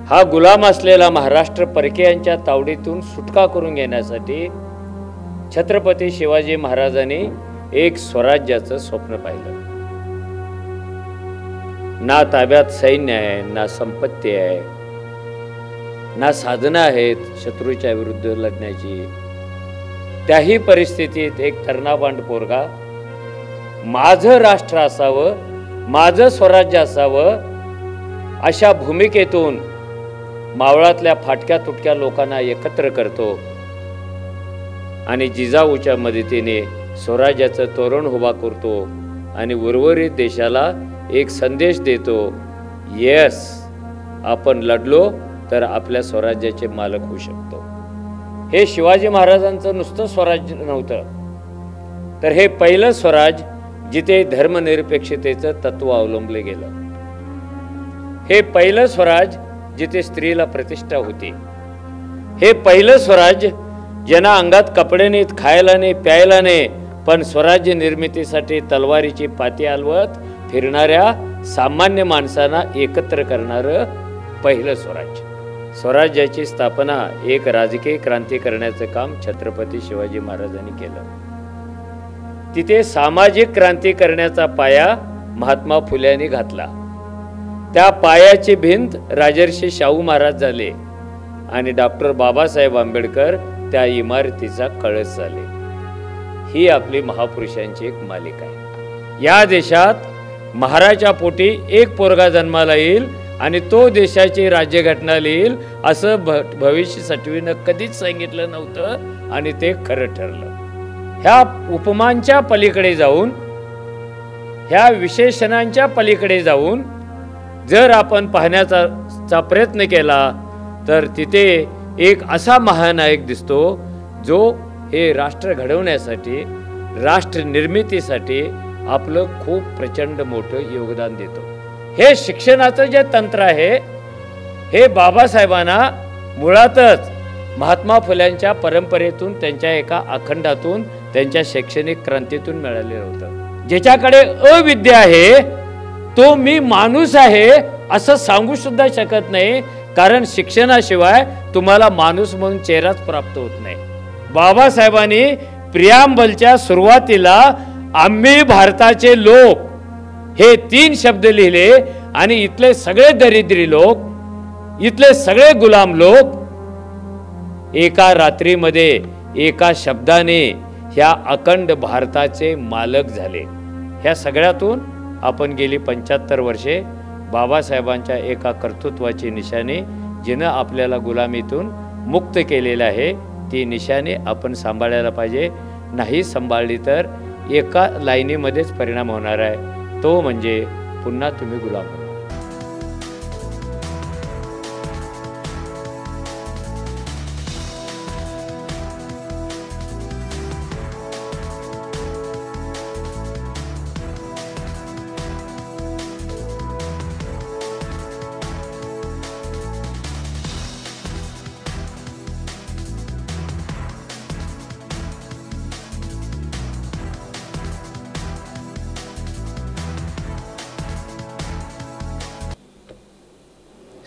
हा गुलाम असलेला महाराष्ट्र परकीयांच्या तावडीतून सुटका करून घेण्यासाठी छत्रपती शिवाजी महाराजांनी एक स्वराज्याचं स्वप्न पाहिलं। ना ताब्यात सैन्य आहे, ना संपत्ती आहे, ना साधनं आहेत शत्रूच्या विरुद्ध लढण्याची। त्याही परिस्थितीत एक तर्नाबांड पोरगा माझं राष्ट्र असावं, माझं स्वराज्य असावं अशा भूमिकेतून मावळातल्या फाटक्या तुटक्या लोकांना एकत्र करतो आणि जिजाऊच्या मदतीने स्वराज्याचं तोरण उभा करतो आणि उर्वरित देशाला एक संदेश देतो, यस आपण लढलो तर आपल्या स्वराज्याचे मालक होऊ शकतो। हे शिवाजी महाराजांचं नुसतं स्वराज्य नव्हतं, तर हे पहिलं स्वराज जिथे धर्मनिरपेक्षतेचं तत्व अवलंबले गेलं। हे पहिलं स्वराज जिथे स्त्रीला प्रतिष्ठा होती। हे पहिलं स्वराज ज्यांना अंगात कपडे नाहीत, खायला नाही, प्यायला नाही, पण स्वराज्य निर्मितीसाठी तलवारीची पाती हलवत फिरणाऱ्या सामान्य माणसांना एकत्र करणारं पहिलं स्वराज्य। स्वराज्याची स्थापना एक राजकीय क्रांती करण्याचं काम छत्रपती शिवाजी महाराजांनी केलं। तिथे सामाजिक क्रांती करण्याचा पाया महात्मा फुल्यांनी घातला। त्या पायाची भिंत राजर्षी शाहू महाराज झाले आणि डॉक्टर बाबासाहेब आंबेडकर त्या इमारतीचा कळस झाले। ही आपली महापुरुषांची एक मालिका आहे। या देशात महाराच्या पोटी एक पोरगा जन्माला येईल आणि तो देशाची राज्यघटना लिहिल असं भविष्य सटवीनं कधीच सांगितलं नव्हतं आणि ते खरं ठरलं। ह्या उपमांच्या पलीकडे जाऊन, ह्या विशेषणांच्या पलीकडे जाऊन जर आपण पाहण्याचा प्रयत्न केला तर तिथे एक असा महानायक दिसतो जो हे राष्ट्र घडवण्यासाठी, राष्ट्र निर्मितीसाठी आपलं खूप प्रचंड मोठं योगदान देतो। हे शिक्षणाचं जे तंत्र आहे हे बाबासाहेबांना मुळातच महात्मा फुल्यांच्या परंपरेतून, त्यांच्या एका अखंडातून, त्यांच्या शैक्षणिक क्रांतीतून मिळालेलं होतं। ज्याच्याकडे अविद्या आहे तो मी माणूस आहे असं सांगू सुद्धा शकत नाही, कारण शिक्षणाशिवाय तुम्हाला माणूस म्हणून चेहराच प्राप्त होत नाही। बाबासाहेबांनी प्रियांबलच्या सुरुवातीला आम्ही भारताचे लोक हे 3 शब्द लिहिले आणि इथले सगळे दरिद्री लोक, इथले सगळे गुलाम लोक एका रात्रीमध्ये एका शब्दाने ह्या अखंड भारताचे मालक झाले। ह्या सगळ्यातून आपण गेली 75 वर्षे बाबासाहेबांच्या एका कर्तृत्वाची निशाणी, जिनं आपल्याला गुलामीतून मुक्त केलेलं आहे, ती निशाणी आपण सांभाळायला पाहिजे। नाही सांभाळली तर एका लाईनीमध्येच परिणाम होणार आहे, तो म्हणजे पुन्हा तुम्ही गुलाम होणार।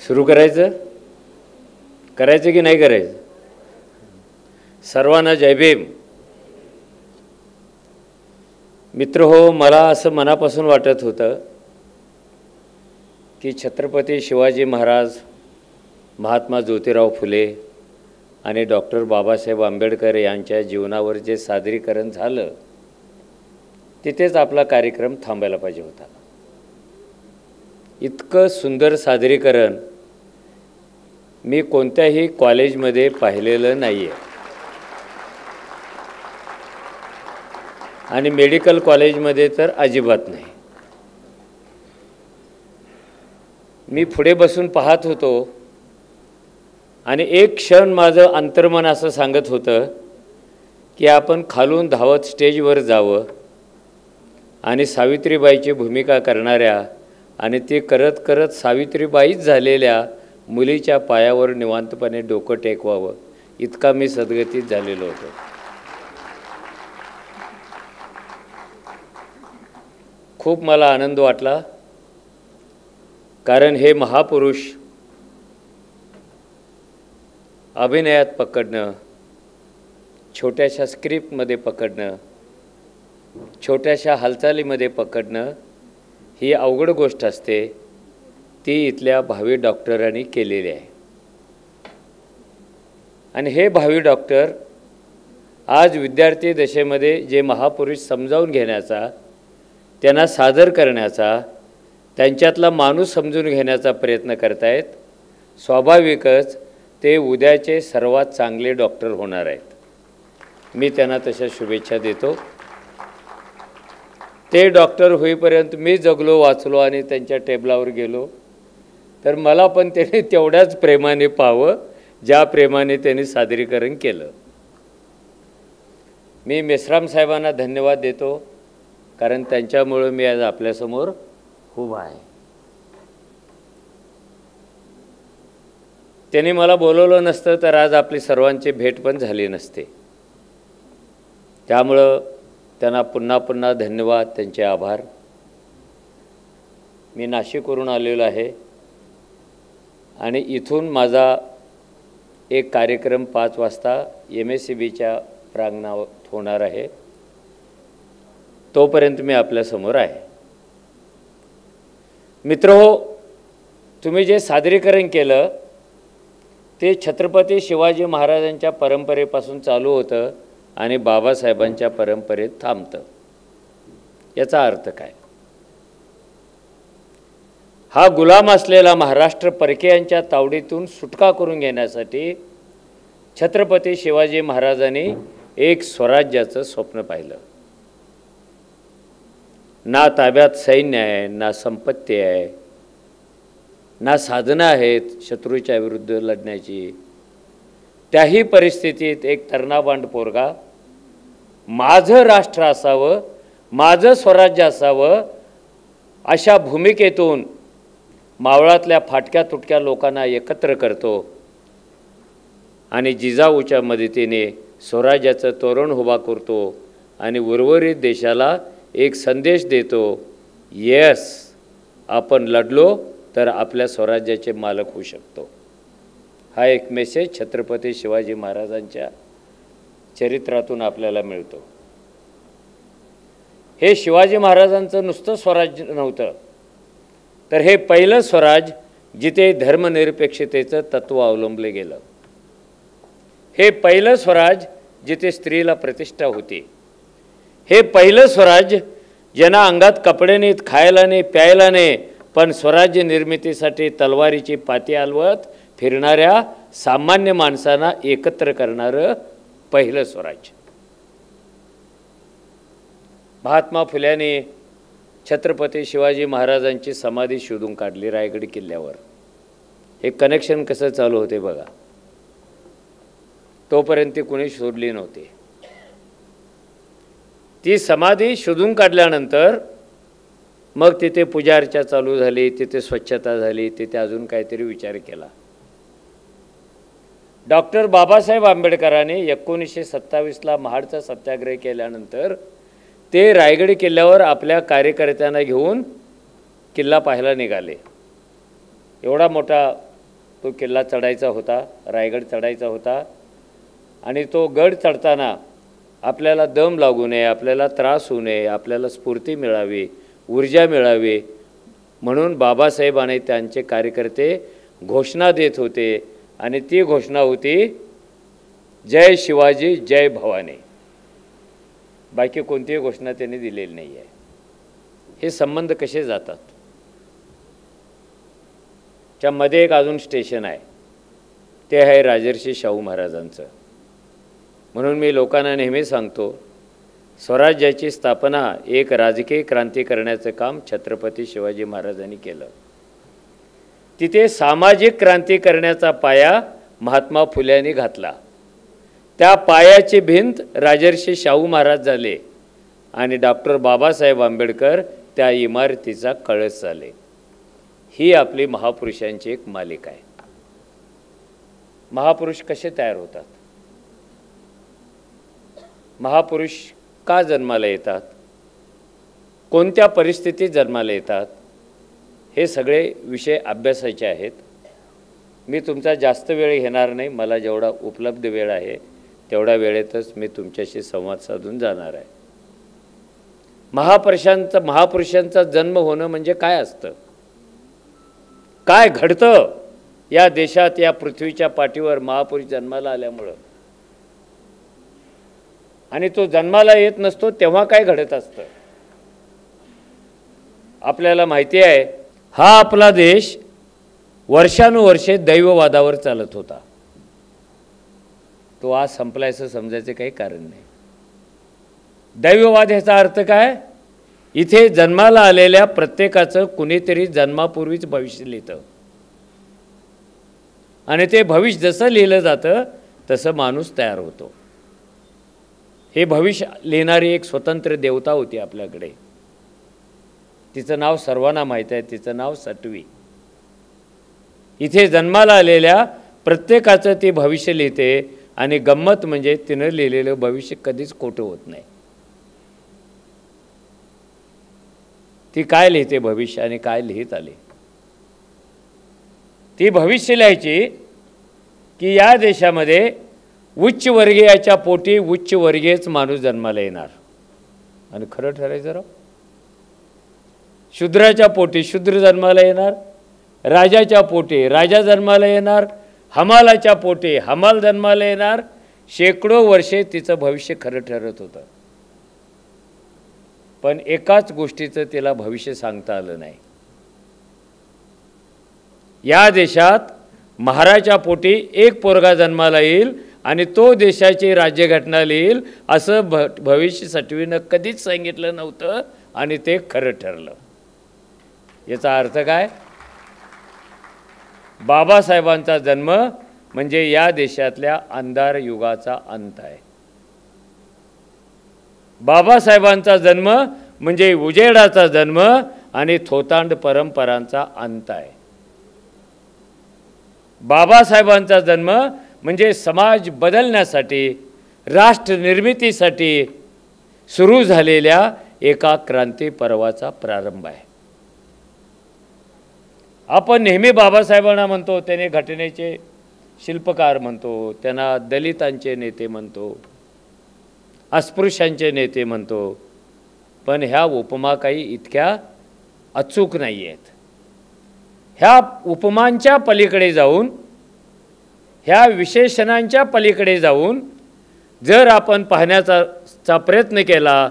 सुरू करायचं की नाही करायचं? सर्वांना जय भीम। मित्र हो, मला असं मनापासून वाटत होतं की छत्रपती शिवाजी महाराज, महात्मा ज्योतिराव फुले आणि डॉक्टर बाबासाहेब आंबेडकर यांच्या जीवनावर जे सादरीकरण झालं तिथेच आपला कार्यक्रम थांबायला पाहिजे होता। इतकं सुंदर सादरीकरण मी कोणत्याही कॉलेजमध्ये पाहिलेलं नाही आहे आणि मेडिकल कॉलेजमध्ये तर अजिबात नाही। मी पुढे बसून पाहत होतो आणि एक क्षण माझं अंतर्मन असं सांगत होतं की आपण खालून धावत स्टेजवर जावं आणि सावित्रीबाईची भूमिका करणाऱ्या आणि ते करत करत सावित्रीबाईच झालेल्या मुलीच्या पायावर निवांतपणे डोकं टेकवावं, इतका मी सद्गतीत झालेलो होतो। खूप मला आनंद वाटला, कारण हे महापुरुष अभिनयात पकडणं, छोट्याशा स्क्रिप्टमध्ये पकडणं, छोट्याशा हालचालीमध्ये पकडणं ही अवघड गोष्ट असते. ती इथल्या भावी डॉक्टरांनी केलेली आहे. आणि हे भावी डॉक्टर आज विद्यार्थी दशेमध्ये जे महापुरुष समजावून घेण्याचा, त्यांना सादर करण्याचा, त्यांच्यातला माणूस समजून घेण्याचा प्रयत्न करत आहेत. स्वाभाविकच ते उद्याचे सर्वात चांगले डॉक्टर होणार आहेत. मी त्यांना तशा शुभेच्छा देतो. ते डॉक्टर होईपर्यंत मी जगलो, वाचलो आणि त्यांच्या टेबलावर गेलो तर मला पण त्यांनी तेवढ्याच प्रेमाने पाहावं ज्या प्रेमाने त्यांनी सादरीकरण केलं. मी मेश्राम साहेबांना धन्यवाद देतो, कारण त्यांच्यामुळे मी आज आपल्यासमोर उभा आहे. त्यांनी मला बोलवलं नसतं तर आज आपली सर्वांची भेट पण झाली नसते. त्यामुळं त्यांना पुन्हा पुन्हा धन्यवाद, त्यांचे आभार. मी नाशिकवरून आलेलो आहे आणि इथून माझा एक कार्यक्रम 5 वाजता MSCBच्या प्रांगणात होणार आहे. तोपर्यंत मी आपल्यासमोर आहे. मित्रहो, तुम्ही जे सादरीकरण केलं ते छत्रपती शिवाजी महाराजांच्या परंपरेपासून चालू होतं आणि बाबासाहेबांच्या परंपरेत थांबतं. याचा अर्थ काय? हा गुलाम असलेला महाराष्ट्र परकीयांच्या तावडीतून सुटका करून घेण्यासाठी छत्रपती शिवाजी महाराजांनी एक स्वराज्याचं स्वप्न पाहिलं. ना ताब्यात सैन्य आहे, ना संपत्ती आहे, ना साधनं आहेत शत्रूच्या विरुद्ध लढण्याची. त्याही परिस्थितीत एक तर्नाबांड पोरगा माझं राष्ट्र असावं, माझं स्वराज्य असावं अशा भूमिकेतून मावळातल्या फाटक्या तुटक्या लोकांना एकत्र करतो आणि जिजाऊच्या मदतीने स्वराज्याचं तोरण उभा करतो आणि उर्वरित देशाला एक संदेश देतो, येस, आपण लढलो तर आपल्या स्वराज्याचे मालक होऊ शकतो. हा एक मेसेज छत्रपती शिवाजी महाराजांच्या चरित्रातून आपल्याला मिळतो. हे शिवाजी महाराजांचं नुसतं स्वराज्य नव्हतं, तर हे पहिलं स्वराज जिथे धर्मनिरपेक्षतेचं तत्त्व अवलंबले गेलं. हे पहिलं स्वराज जिथे स्त्रीला प्रतिष्ठा होती. हे पहिलं स्वराज ज्यांना अंगात कपडे नाहीत, खायला नाही, प्यायला नाही, पण स्वराज्य निर्मितीसाठी तलवारीची पाती हलवत फिरणाऱ्या सामान्य माणसांना एकत्र करणारं पहिलं स्वराज्य. महात्मा फुल्यांनी छत्रपती शिवाजी महाराजांची समाधी शोधून काढली रायगड किल्ल्यावर. हे कनेक्शन कसं चालू होते बघा. तोपर्यंत ती कुणी शोधली नव्हती. ती समाधी शोधून काढल्यानंतर मग तिथे पूजा अर्चा चालू झाली, तिथे स्वच्छता झाली, तिथे अजून काहीतरी विचार केला. डॉक्टर बाबासाहेब आंबेडकरांनी 1927ला महाडचा सत्याग्रह केल्यानंतर ते रायगड किल्ल्यावर आपल्या कार्यकर्त्यांना घेऊन किल्ला पाहायला निघाले. एवढा मोठा तो किल्ला चढायचा होता, रायगड चढायचा होता. आणि तो गड चढताना आपल्याला दम लागू नये, आपल्याला त्रास होऊ नये, आपल्याला स्फूर्ती मिळावी, ऊर्जा मिळावी म्हणून बाबासाहेब आणि त्यांचे कार्यकर्ते घोषणा देत होते. आणि ती घोषणा होती, जय शिवाजी, जय भवानी. बाकी कोणतीही घोषणा त्यांनी दिलेली नाही आहे. हे संबंध कसे जातात? त्यामध्ये एक अजून स्टेशन आहे, ते आहे राजर्षी शाहू महाराजांचं. म्हणून मी लोकांना नेहमी सांगतो, स्वराज्याची स्थापना एक राजकीय क्रांती करण्याचं काम छत्रपती शिवाजी महाराजांनी केलं. तिथे सामाजिक क्रांती करण्याचा पाया महात्मा फुल्यांनी घातला. त्या पायाची भिंत राजर्षी शाहू महाराज झाले आणि डॉक्टर बाबासाहेब आंबेडकर त्या इमारतीचा कळस झाले. ही आपली महापुरुषांची एक मालिका आहे. महापुरुष कसे तयार होतात? महापुरुष का जन्माला येतात? कोणत्या परिस्थितीत जन्माला येतात? हे सगळे विषय अभ्यासाचे आहेत. मी तुमचा जास्त वेळ घेणार नाही, मला जेवढा उपलब्ध वेळ आहे तेवढ्या वेळेतच मी तुमच्याशी संवाद साधून जाणार आहे. महापुरुषांचा जन्म होणं म्हणजे काय असतं, काय घडतं या देशात, या पृथ्वीच्या पाठीवर महापुरुष जन्माला आल्यामुळं, आणि तो जन्माला येत नसतो तेव्हा काय घडत असतं. आपल्याला माहिती आहे, हा आपला देश वर्षानुवर्षे दैववादावर चालत होता. तो आज संपलायचं समजायचं काही कारण नाही. दैववाद ह्याचा अर्थ काय, इथे जन्माला आलेल्या प्रत्येकाचं कुणीतरी जन्मापूर्वीच भविष्य लिहितं, आणि ते भविष्य जसं लिहिलं जातं तसं माणूस तयार होतो. हे भविष्य लिहिणारी एक स्वतंत्र देवता होती आपल्याकडे. तिचं नाव सर्वांना माहीत आहे, तिचं नाव सटवी. इथे जन्माला आलेल्या प्रत्येकाचं ती भविष्य लिहिते, आणि गंमत म्हणजे तिनं लिहिलेलं भविष्य कधीच खोटं होत नाही. ती काय लिहिते भविष्य आणि काय लिहित आले. ती भविष्य लिहायची की या देशामध्ये उच्च वर्गीयाच्या पोटी उच्च वर्गीयच माणूस जन्माला येणार, आणि खरं ठरायचं राव, शूद्राच्या पोटी शूद्र जन्माला येणार, राजाच्या पोटी राजा जन्माला येणार, हमालाच्या पोटी हमाल जन्माला येणार. शेकडो वर्षे तिचं भविष्य खरं ठरत होतं, पण एकाच गोष्टीचं तिला भविष्य सांगता आलं नाही. या देशात महाराच्या पोटी एक पोरगा जन्माला येईल आणि तो देशाची राज्यघटना लिहिल असं भविष्य सटवीनं कधीच सांगितलं नव्हतं, आणि ते खरं ठरलं. याचा अर्थ काय, बाबासाहेबांचा जन्म म्हणजे या देशातल्या अंधार युगाचा अंत आहे. बाबासाहेबांचा जन्म म्हणजे उजेडाचा जन्म आणि थोतांड परंपरांचा अंत आहे. बाबासाहेबांचा जन्म म्हणजे समाज बदलण्यासाठी, राष्ट्र निर्मितीसाठी सुरू झालेल्या एका क्रांती पर्वाचा प्रारंभ आहे. आपण नेहमी बाबासाहेबांना म्हणतो, त्याने घटनेचे शिल्पकार म्हणतो, त्यांना दलितांचे नेते म्हणतो, अस्पृश्यांचे नेते म्हणतो, पण ह्या उपमा काही इतक्या अचूक नाही आहेत. ह्या उपमांच्या पलीकडे जाऊन, ह्या विशेषणांच्या पलीकडे जाऊन जर आपण पाहण्याचा प्रयत्न केला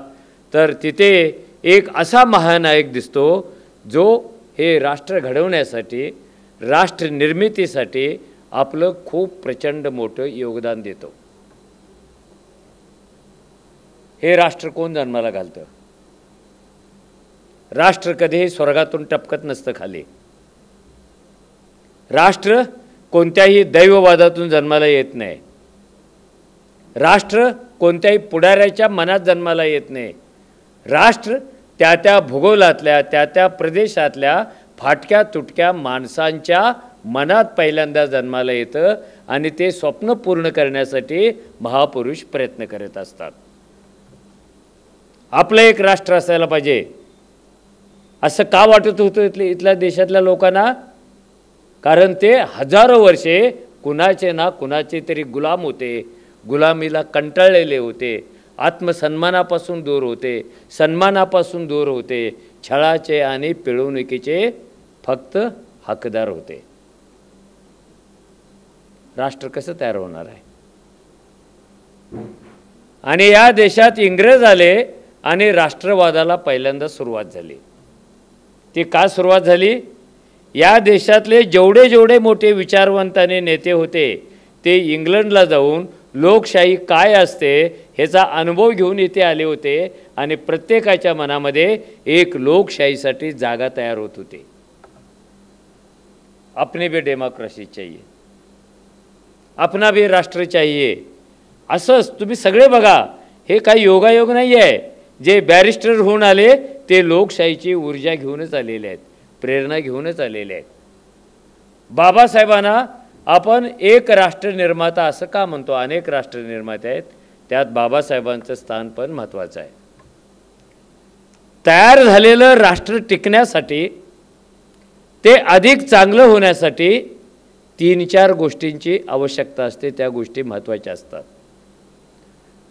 तर तिथे एक असा महानायक दिसतो जो हे राष्ट्र घडवण्यासाठी, राष्ट्र निर्मितीसाठी आपलं खूप प्रचंड मोठं योगदान देतो. हे राष्ट्र कोण जन्माला घालतं? राष्ट्र कधीही स्वर्गातून टपकत नसतं खाली. राष्ट्र कोणत्याही दैववादातून जन्माला येत नाही. राष्ट्र कोणत्याही पुढाऱ्याच्या मनात जन्माला येत नाही. राष्ट्र त्या त्या भूगोलातल्या, त्या त्या प्रदेशातल्या फाटक्या तुटक्या माणसांच्या मनात पहिल्यांदा जन्माला येतं, आणि ते स्वप्न पूर्ण करण्यासाठी महापुरुष प्रयत्न करत असतात. आपलं एक राष्ट्र असायला पाहिजे असं का वाटत होतं इथल्या देशातल्या लोकांना? कारण ते हजारो वर्षे कुणाचे ना कुणाचे तरी गुलाम होते, गुलामीला कंटाळलेले होते, आत्मसन्मानापासून दूर होते, सन्मानापासून दूर होते, छळाचे आणि पिळवणुकीचे फक्त हकदार होते. राष्ट्र कसं तयार होणार आहे? आणि या देशात इंग्रज आले आणि राष्ट्रवादाला पहिल्यांदा सुरुवात झाली. ती का सुरुवात झाली? या देशातले जेवढे मोठे विचारवंत आणि नेते होते ते इंग्लंडला जाऊन लोकशाही काय असते ह्याचा अनुभव घेऊन इथे आले होते, आणि प्रत्येकाच्या मनामध्ये एक लोकशाहीसाठी जागा तयार होत होती. अपने भी डेमोक्रेसी चाहिए, अपना भी राष्ट्र चाहिए. असंच तुम्ही सगळे बघा, हे काही योगायोग नाही आहे. जे बॅरिस्टर होऊन आले ते लोकशाहीची ऊर्जा घेऊनच आलेले आहेत, प्रेरणा घेऊनच आलेले आहेत. बाबासाहेबांना आपण एक राष्ट्र निर्माता असं का म्हणतो? अनेक राष्ट्र निर्माते आहेत, त्यात बाबासाहेबांचं स्थान पण महत्त्वाचं आहे. तयार झालेलं राष्ट्र टिकण्यासाठी, ते अधिक चांगलं होण्यासाठी 3-4 गोष्टींची आवश्यकता असते, त्या गोष्टी महत्त्वाच्या असतात.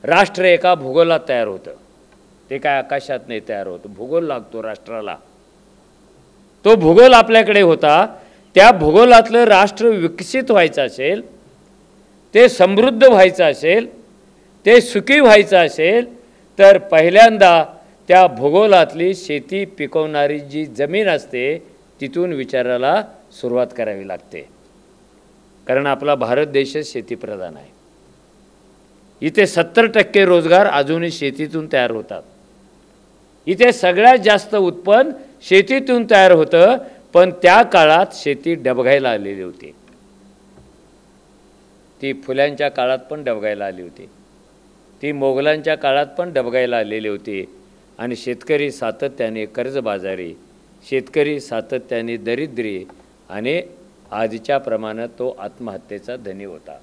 राष्ट्र एका भूगोलात तयार होतं, ते काय आकाशात नाही तयार होतं, भूगोल लागतो राष्ट्राला. तो भूगोल आपल्याकडे होता. त्या भूगोलातलं राष्ट्र विकसित व्हायचं असेल, ते समृद्ध व्हायचं असेल, ते सुखी व्हायचं असेल, तर पहिल्यांदा त्या भूगोलातली शेती पिकवणारी जी जमीन असते तिथून विचाराला सुरुवात करावी लागते. कारण आपला भारत देशच शेतीप्रधान आहे. इथे 70% रोजगार अजूनही शेतीतून तयार होतात. इथे सगळ्यात जास्त उत्पन्न शेतीतून तयार होतं. पण त्या काळात शेती डबघाईला आलेली होती. ती फुल्यांच्या काळात पण डबघाईला आली होती, ती मोगलांच्या काळात पण डबघाईला आलेली होती. आणि शेतकरी सातत्याने कर्जबाजारी, शेतकरी सातत्याने दरिद्री आणि आजच्या प्रमाणात तो आत्महत्येचा धनी होता.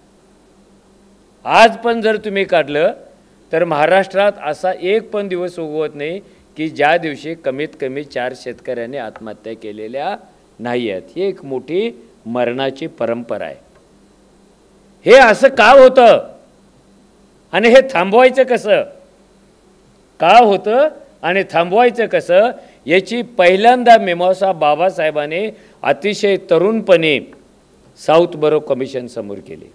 आज पण जर तुम्ही काढलं तर महाराष्ट्रात असा एक पण दिवस उगवत नाही की ज्या दिवशी कमीत कमी 4 शेतकऱ्यांनी आत्महत्या केलेल्या नाही आहेत. ही एक मोठी मरणाची परंपरा आहे. हे असं का होतं आणि हे थांबवायचं कसं, का होतं आणि थांबवायचं कसं, याची पहिल्यांदा मीमांसा बाबासाहेबांनी अतिशय तरुणपणे साऊथ बरो कमिशन समोर केली.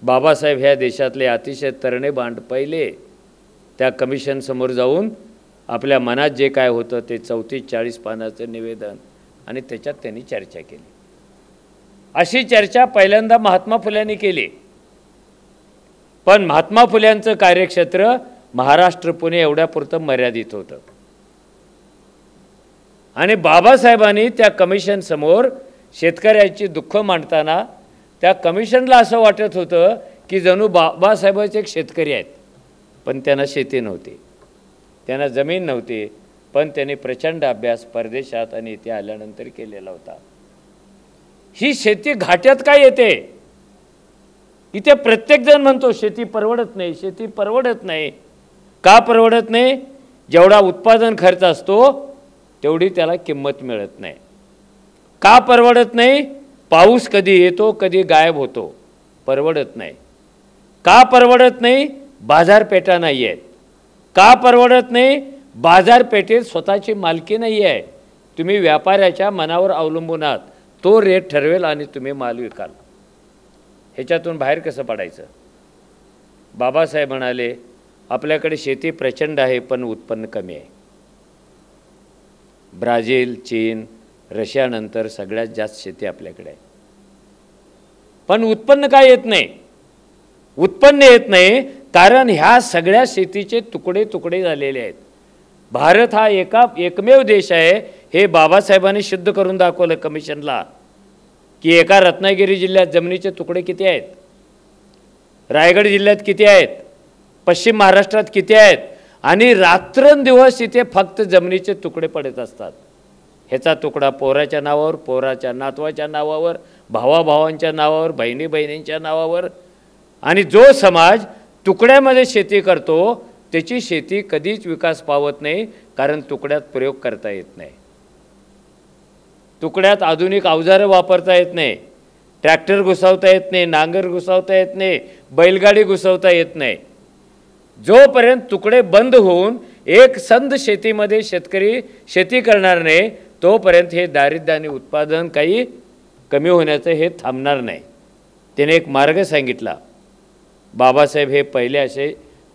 बाबासाहेब ह्या देशातले अतिशय तरणे बांड पहिले त्या कमिशन समोर जाऊन आपल्या मनात जे काय होतं ते 34-40 पानाचं निवेदन आणि त्याच्यात त्यांनी चर्चा केली. अशी चर्चा पहिल्यांदा महात्मा फुल्यांनी केली. पण महात्मा फुल्यांचं कार्यक्षेत्र महाराष्ट्र पुणे एवढ्यापुरतं मर्यादित होतं. आणि बाबासाहेबांनी त्या कमिशन समोर शेतकऱ्याची दुःख मांडताना त्या कमिशनला असं वाटत होतं की जणू बाबासाहेबच एक शेतकरी आहेत. पण त्यांना शेती नव्हती, त्यांना जमीन नव्हती. पण त्यांनी प्रचंड अभ्यास परदेशात आणि इथे आल्यानंतर केलेला होता. ही शेती घाट्यात काय येते, इथे प्रत्येकजण म्हणतो शेती परवडत नाही, शेती परवडत नाही. का परवडत नाही? जेवढा उत्पादन खर्च असतो तेवढी त्याला किंमत मिळत नाही. का परवडत नाही? पाऊस कधी येतो कधी गायब होतो, परवडत नाही. का परवडत नाही? बाजारपेठा नाही आहेत. का परवडत नाही? बाजारपेठेत स्वतःची मालकी नाही आहे. तुम्ही व्यापाऱ्याच्या मनावर अवलंबून आहात, तो रेट ठरवेल आणि तुम्ही माल विकाल. ह्याच्यातून बाहेर कसं पडायचं? बाबासाहेब म्हणाले आपल्याकडे शेती प्रचंड आहे पण उत्पन्न कमी आहे. ब्राझील, चीन, रशियानंतर सगळ्यात जास्त शेती आपल्याकडे आहे. पण उत्पन्न काय येत नाही? उत्पन्न येत नाही कारण ह्या सगळ्या शेतीचे तुकडे तुकडे झालेले आहेत. भारत हा एकमेव देश आहे, हे बाबासाहेबांनी सिद्ध करून दाखवलं कमिशनला, की एका रत्नागिरी जिल्ह्यात जमिनीचे तुकडे किती आहेत, रायगड जिल्ह्यात किती आहेत, पश्चिम महाराष्ट्रात किती आहेत, आणि रात्रंदिवस इथे फक्त जमिनीचे तुकडे पडत असतात. ह्याचा तुकडा पोराच्या नावावर, पोराच्या नातवाच्या नावावर, भावाभावांच्या नावावर, बहिणी बहिणींच्या नावावर. आणि जो समाज तुकड्यामध्ये शेती करतो त्याची शेती कधीच विकास पावत नाही, कारण तुकड्यात प्रयोग करता येत नाही. तुकड्यात आधुनिक अवजारं वापरता येत नाही, ट्रॅक्टर घुसवता येत नाही, नांगर घुसवता येत नाही, बैलगाडी घुसवता येत नाही. जोपर्यंत तुकडे बंद होऊन एक संध शेतीमध्ये शेतकरी शेती करणार नाही तोपर्यंत हे दारिद्र्य आणि उत्पादन काही कमी होण्याचं हे थांबणार नाही. त्याने एक मार्ग सांगितला. बाबासाहेब हे पहिले असे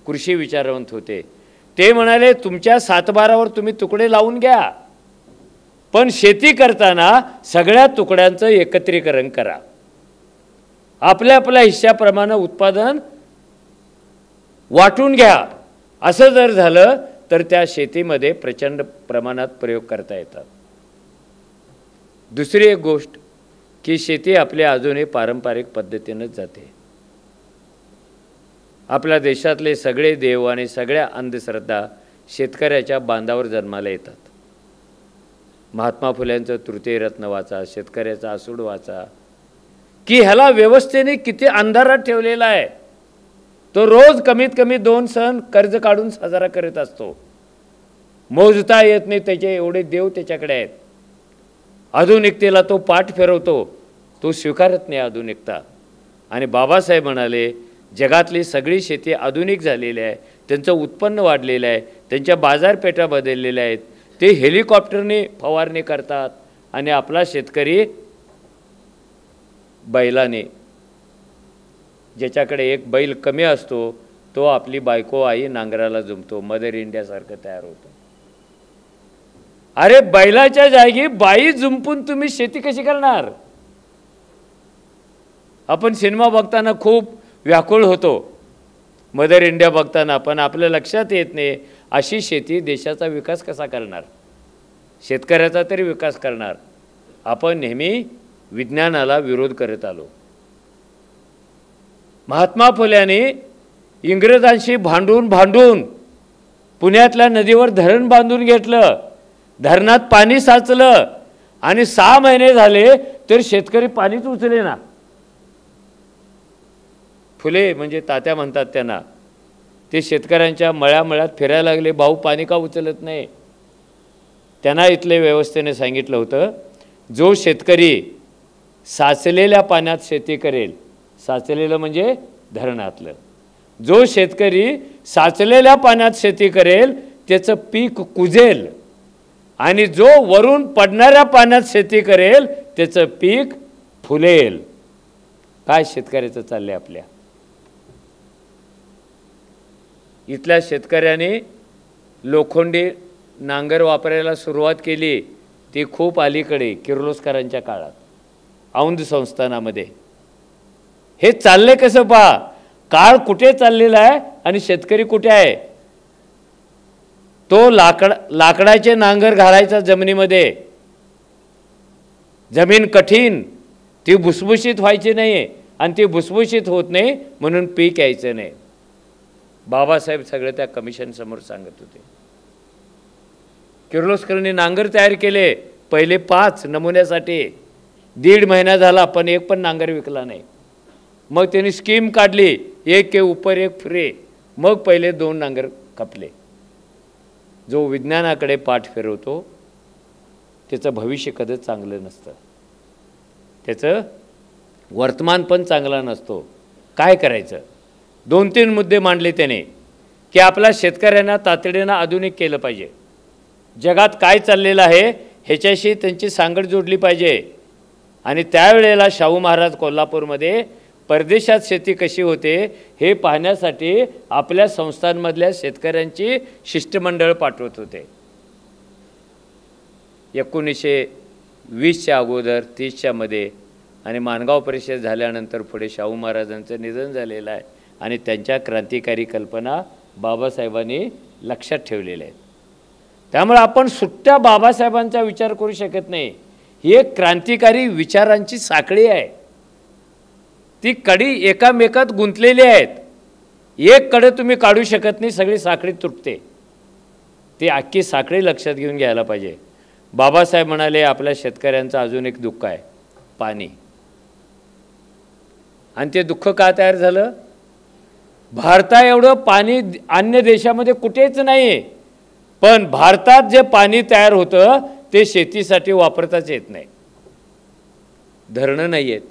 कृषी विचारवंत होते. ते म्हणाले तुमच्या 7-12वर तुम्ही तुकडे लावून घ्या, पण शेती करताना सगळ्या तुकड्यांचं एकत्रीकरण करा. आपल्या आपल्या हिश्श्याप्रमाणे उत्पादन वाटून घ्या. असं जर झालं तर त्या शेतीमध्ये प्रचंड प्रमाणात प्रयोग करता येतात. दुसरी एक गोष्ट की शेती आपल्या अजूनही पारंपरिक पद्धतीनेच जाते. आपल्या देशातले सगळे देव आणि सगळ्या अंधश्रद्धा शेतकऱ्याच्या बांधावर जन्माला येतात. महात्मा फुल्यांचं तृतीय रत्न वाचा, शेतकऱ्याचा आसूड वाचा, की ह्याला व्यवस्थेने किती अंधारात ठेवलेला आहे. तो रोज कमीत कमी 2 सण कर्ज काढून साजरा करत असतो. मोजता येत नाही त्याचे एवढे देव त्याच्याकडे आहेत. आधुनिकतेला तो पाठ फिरवतो. तो स्वीकारत नाही आधुनिकता. आणि बाबासाहेब म्हणाले जगातली सगळी शेती आधुनिक झालेली आहे, त्यांचं उत्पन्न वाढलेलं आहे, त्यांच्या बाजारपेठा बदललेल्या आहेत, ते हेलिकॉप्टरने फवारणी करतात आणि आपला शेतकरी बैलाने, ज्याच्याकडे एक बैल कमी असतो तो आपली बायको आई नांगराला जुंपतो, मदर इंडियासारखं तयार होतं. अरे बैलाच्या जागी बाई जुंपून तुम्ही शेती कशी करणार? आपण सिनेमा बघताना खूप व्याकुळ होतो मदर इंडिया बघताना, पण आपल्या लक्षात येत नाही अशी शेती देशाचा विकास कसा करणार, शेतकऱ्याचा तरी विकास करणार. आपण नेहमी विज्ञानाला विरोध करत आलो. महात्मा फुल्याने इंग्रजांशी भांडून पुण्यातल्या नदीवर धरण बांधून घेतलं, धरणात पाणी साचलं आणि 6 महिने झाले तर शेतकरी पाणीच उचले ना. फुले म्हणजे तात्या म्हणतात त्यांना, ते शेतकऱ्यांच्या मळ्यात फिरायला लागले, भाऊ पाणी का उचलत नाही. त्यांना इथले व्यवस्थेने सांगितलं होतं, जो शेतकरी साचलेल्या पाण्यात शेती करेल, साचलेलं म्हणजे धरणातलं, जो शेतकरी साचलेल्या पाण्यात शेती करेल त्याचं पीक कुजेल आणि जो वरून पडणाऱ्या पाण्यात शेती करेल त्याचं पीक फुलेल. काय शेतकऱ्याचं चाललंय आपल्या. इथल्या शेतकऱ्यांनी लोखंडी नांगर वापरायला सुरुवात केली, ती खूप अलीकडे किर्लोस्करांच्या काळात औंध संस्थानामध्ये. हे चालले कसं पहा, काळ कुठे चाललेला आहे आणि शेतकरी कुठे आहे. तो लाकडाचे नांगर घालायचा जमिनीमध्ये, जमीन कठीण, ती भुसभुशीत व्हायची नाही आणि ती भुसभुशीत होत नाही म्हणून पीक यायचं नाही. बाबासाहेब सगळे त्या कमिशन समोर सांगत होते. किर्लोस्करांनी नांगर तयार केले पहिले 5 नमुन्यासाठी, 1.5 महिना झाला पण एक पण नांगर विकला नाही. मग त्यांनी स्कीम काढली, एक के ऊपर एक फ्री. मग पहिले 2 नांगर कापले. जो विज्ञानाकडे पाठ फिरवतो त्याचं भविष्य कधीच चांगलं नसतं, त्याचं वर्तमान पण चांगला नसतो. काय करायचं, 2-3 मुद्दे मांडले त्याने की आपल्या शेतकऱ्यांना तातडीनं आधुनिक केलं पाहिजे, जगात काय चाललेलं आहे ह्याच्याशी त्यांची सांगड जोडली पाहिजे. आणि त्यावेळेला शाहू महाराज कोल्हापूरमध्ये परदेशात शेती कशी होते हे पाहण्यासाठी आपल्या संस्थांमधल्या शेतकऱ्यांची शिष्टमंडळ पाठवत होते. 1920च्या अगोदर 30च्या मध्ये आणि माणगाव परिषद झाल्यानंतर पुढे शाहू महाराजांचं निधन झालेलं आहे आणि त्यांच्या क्रांतिकारी कल्पना बाबासाहेबांनी लक्षात ठेवलेल्या आहेत. त्यामुळे आपण सुट्ट्या बाबासाहेबांचा विचार करू शकत नाही. ही एक क्रांतिकारी विचारांची साखळी आहे, ती कडी एकामेकात गुंतलेली आहेत. एक कडे तुम्ही काढू शकत नाही, सगळी साखळी तुटते. ती अख्खी साखळी लक्षात घेऊन घ्यायला पाहिजे. बाबासाहेब म्हणाले आपल्या शेतकऱ्यांचं अजून एक दुःख आहे, पाणी. आणि ते दुःख का तयार झालं, भारता एवढं पाणी अन्य देशामध्ये कुठेच नाही, पण भारतात जे पाणी तयार होतं ते शेतीसाठी वापरताच येत नाही. धरणं नाही आहेत.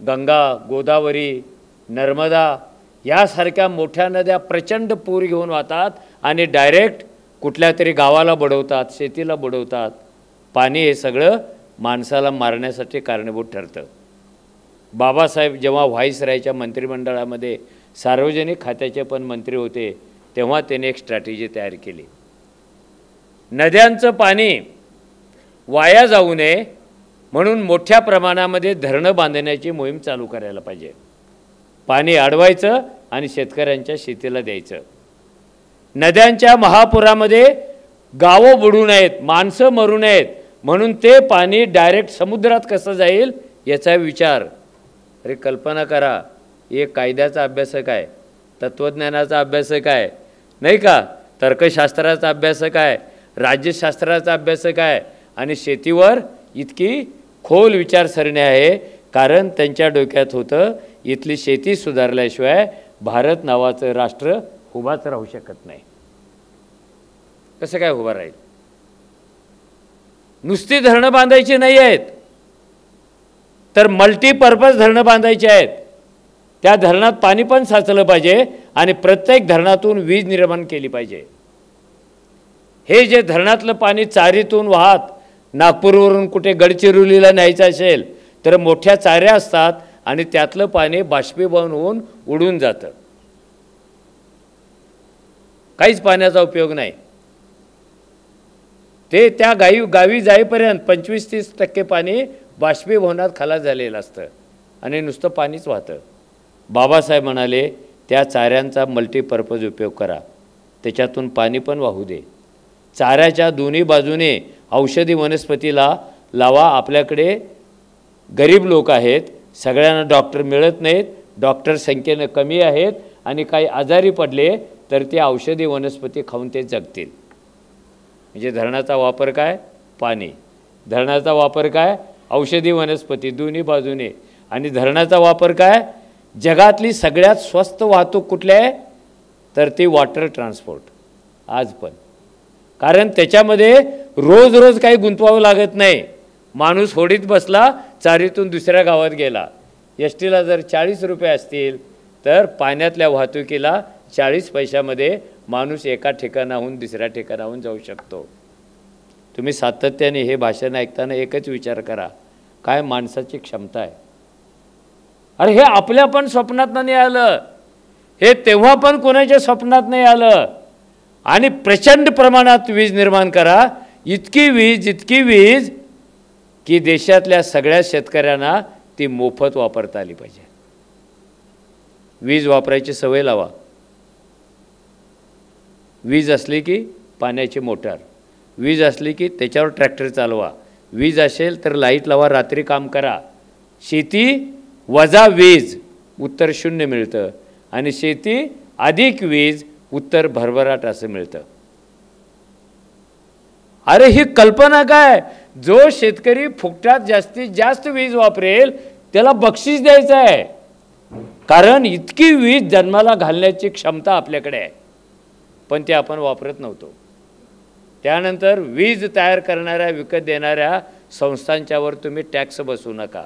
गंगा, गोदावरी, नर्मदा यासारख्या मोठ्या नद्या प्रचंड पूर घेऊन वाहतात आणि डायरेक्ट कुठल्या तरी गावाला बुडवतात, शेतीला बुडवतात. पाणी हे सगळं माणसाला मारण्यासाठी कारणीभूत ठरतं. बाबासाहेब जेव्हा व्हाईसरायच्या मंत्रिमंडळामध्ये सार्वजनिक खात्याचे पण मंत्री होते तेव्हा त्याने एक स्ट्रॅटेजी तयार केली. नद्यांचं पाणी वाया जाऊ नये म्हणून मोठ्या प्रमाणामध्ये धरणं बांधण्याची मोहीम चालू करायला पाहिजे. पाणी अडवायचं आणि शेतकऱ्यांच्या शेतीला द्यायचं. नद्यांच्या महापुरामध्ये गावं बुडू नयेत, माणसं मरू नयेत म्हणून ते पाणी डायरेक्ट समुद्रात कसं जाईल याचा विचार. अरे कल्पना करा, एक कायद्याचा अभ्यासक आहे, तत्त्वज्ञानाचा अभ्यासक आहे, नाही का, तर्कशास्त्राचा अभ्यासक आहे, राज्यशास्त्राचा अभ्यासक आहे आणि शेतीवर इतकी खोल विचारसरणी आहे. कारण त्यांच्या डोक्यात होतं इथली शेती सुधारल्याशिवाय भारत नावाचं राष्ट्र उभाच राहू शकत नाही. कसं काय उभा राहील. नुसती धरणं बांधायची नाही आहेत, तर मल्टीपर्पज धरणं बांधायची आहेत. त्या धरणात पाणी पण साचलं पाहिजे आणि प्रत्येक धरणातून वीज निर्माण केली पाहिजे. हे जे धरणातलं पाणी चारीतून वाहत नागपूरवरून कुठे गडचिरोलीला न्यायचं असेल तर मोठ्या चाऱ्या असतात आणि त्यातलं पाणी बाष्पीभवन होऊन उडून जातं. काहीच पाण्याचा उपयोग नाही. ते त्या गावी जाईपर्यंत 25-30% पाणी बाष्पीभवनात खलास झालेलं असतं आणि नुसतं पाणीच वाहतं. बाबासाहेब म्हणाले त्या चाऱ्यांचा मल्टीपर्पज उपयोग करा, त्याच्यातून पाणी पण वाहू दे. चाऱ्याच्या दोन्ही बाजूने औषधी वनस्पतीला लावा. आपल्याकडे गरीब लोक आहेत, सगळ्यांना डॉक्टर मिळत नाहीत, डॉक्टर संख्येनं कमी आहेत आणि काही आजारी पडले तर ते औषधी वनस्पती खाऊन ते जगतील. म्हणजे धरणाचा वापर काय? पाणी. धरणाचा वापर काय? औषधी वनस्पती दोन्ही बाजूने. आणि धरणाचा वापर काय? जगातली सगळ्यात स्वस्त वाहतूक कुठली आहे तर ती वॉटर ट्रान्सपोर्ट आज पण. कारण त्याच्यामध्ये रोज रोज काही गुंतवावं लागत नाही. माणूस होडीत बसला, चारीतून दुसऱ्या गावात गेला. एस टीला जर 40 रुपये असतील तर पाण्यातल्या वाहतुकीला 40 पैशामध्ये माणूस एका ठिकाणाहून दुसऱ्या ठिकाणाहून जाऊ शकतो. तुम्ही सातत्याने हे भाषण ऐकताना एकच विचार करा, काय माणसाची क्षमता आहे. अरे हे आपल्या पण स्वप्नात नाही आलं, हे तेव्हा पण कोणाच्या स्वप्नात नाही आलं. आणि प्रचंड प्रमाणात वीज निर्माण करा. इतकी वीज की देशातल्या सगळ्या शेतकऱ्यांना ती मोफत वापरता आली पाहिजे. वीज वापरायची सवय लावा. वीज असली की पाण्याची मोटार, वीज असली की त्याच्यावर ट्रॅक्टर चालवा, वीज असेल तर लाईट लावा, रात्री काम करा. शेती वजा वीज उत्तर 0 मिळतं आणि शेती अधिक वीज उत्तर भरभराट असं मिळतं. अरे ही कल्पना काय? जो शेतकरी फुकटात जास्तीत जास्त वीज वापरेल त्याला बक्षीस द्यायचं आहे. कारण इतकी वीज जन्माला घालण्याची क्षमता आपल्याकडे आहे, पण ते आपण वापरत नव्हतो. त्यानंतर वीज तयार करणाऱ्या विकत देणाऱ्या संस्थांच्यावर तुम्ही टॅक्स बसवू नका.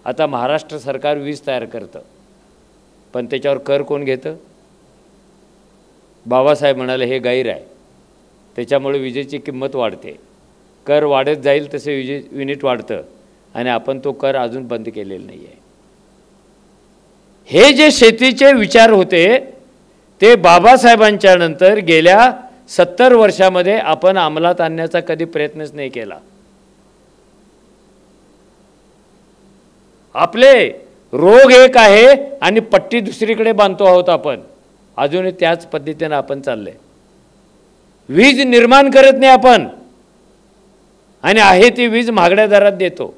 आता महाराष्ट्र सरकार वीज तयार करतं, पण त्याच्यावर कर कोण घेतं? बाबासाहेब म्हणाले हे गैर आहे, त्याच्यामुळे विजेची किंमत वाढते. कर वाढत जाईल तसे युनिट वाढतं आणि आपण तो कर अजून बंद केलेला नाही आहे. हे जे शेतीचे विचार होते ते बाबासाहेबांच्या नंतर गेल्या 70 वर्षामध्ये आपण अंमलात आणण्याचा कधी प्रयत्नच नाही केला. आपले रोग एक आहे आणि पट्टी दुसरीकडे बांधतो आहोत आपण. अजूनही त्याच पद्धतीने आपण चालले. वीज निर्माण करत नाही आपण आणि आहे ती वीज महागड्या दरात देतो,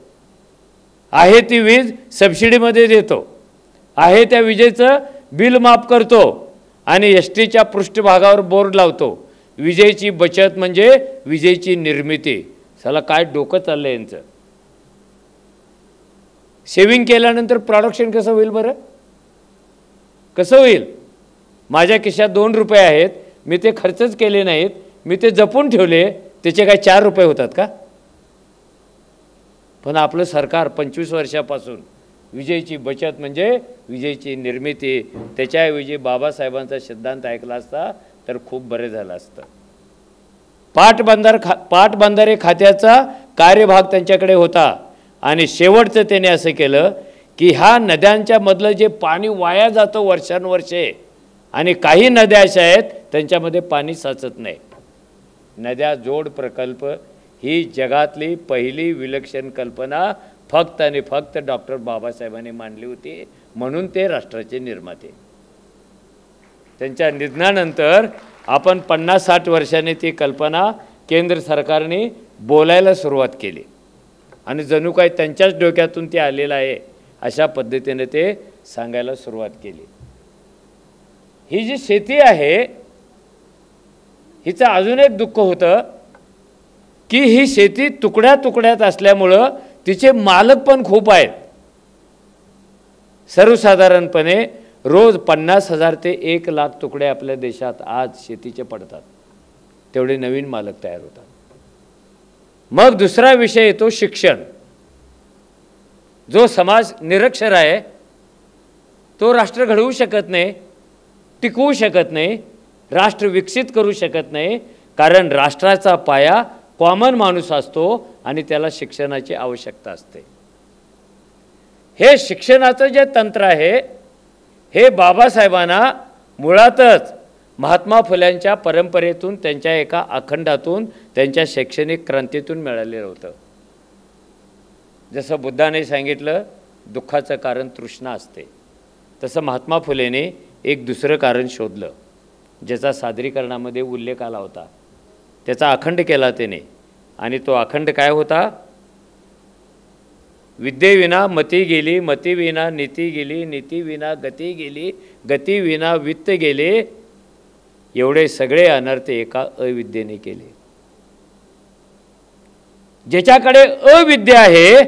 आहे ती वीज सबसिडीमध्ये देतो, आहे त्या विजेचं बिल माफ करतो आणि एस टीच्या पृष्ठभागावर बोर्ड लावतो, विजेची बचत म्हणजे विजेची निर्मिती. साला काय डोकं चाललं यांचं. सेविंग केल्यानंतर प्रोडक्शन कसं होईल बरं? कसं होईल? माझ्या खिशात 2 रुपये आहेत, मी ते खर्चच केले नाहीत, मी ते जपून ठेवले, त्याचे काय 4 रुपये होतात का? पण आपलं सरकार 25 वर्षापासून विजेची बचत म्हणजे विजेची निर्मिती, त्याच्याऐवजी बाबासाहेबांचा सिद्धांत ऐकला असता तर खूप बरे झालं असतं. पाटबंधारे खात्याचा कार्यभाग त्यांच्याकडे होता आणि शेवटचं त्याने असं केलं की ह्या नद्यांच्या मधलं जे पाणी वाया जातं वर्षानुवर्षे आणि काही नद्या अशा आहेत त्यांच्यामध्ये पाणी साचत नाही. नद्या जोड प्रकल्प ही जगातली पहिली विलक्षण कल्पना फक्त आणि फक्त डॉक्टर बाबासाहेबांनी मांडली होती, म्हणून ते राष्ट्राचे निर्माते. त्यांच्या निधनानंतर आपण 50-60 वर्षांनी ती कल्पना केंद्र सरकारने बोलायला सुरुवात केली आणि जणू काय त्यांच्याच डोक्यातून ते आलेलं आहे अशा पद्धतीने ते सांगायला सुरुवात केली. ही जी शेती आहे हिचं अजून एक दुःख होतं की ही शेती तुकड्या तुकड्यात असल्यामुळं तिचे मालक पण खूप आहेत. सर्वसाधारणपणे रोज 50,000 ते 1,00,000 तुकडे आपल्या देशात आज शेतीचे पडतात. तेवढे नवीन मालक तयार होतात. मग दुसरा विषय येतो शिक्षण. जो समाज निरक्षर आहे तो राष्ट्र घडवू शकत नाही, टिकवू शकत नाही, राष्ट्र विकसित करू शकत नाही, कारण राष्ट्राचा पाया कॉमन माणूस असतो आणि त्याला शिक्षणाची आवश्यकता असते. हे शिक्षणाचं जे तंत्र आहे हे बाबासाहेबांना मुळातच महात्मा फुल्यांच्या परंपरेतून, त्यांच्या एका अखंडातून, त्यांच्या शैक्षणिक क्रांतीतून मिळालेलं होतं. जसं बुद्धाने सांगितलं दुःखाचं कारण तृष्णा असते, तसं महात्मा फुलेने एक दुसरं कारण शोधलं ज्याचा सादरीकरणामध्ये उल्लेख आला होता. त्याचा अखंड केला त्याने, आणि तो अखंड काय होता? विद्येविना मती गेली, मतीविना नीती गेली, नीतीविना गती गेली, गतीविना वित्त गेले, एवढे सगळे अनर्थ एका अविद्येने केले. ज्याच्याकडे अविद्या आहे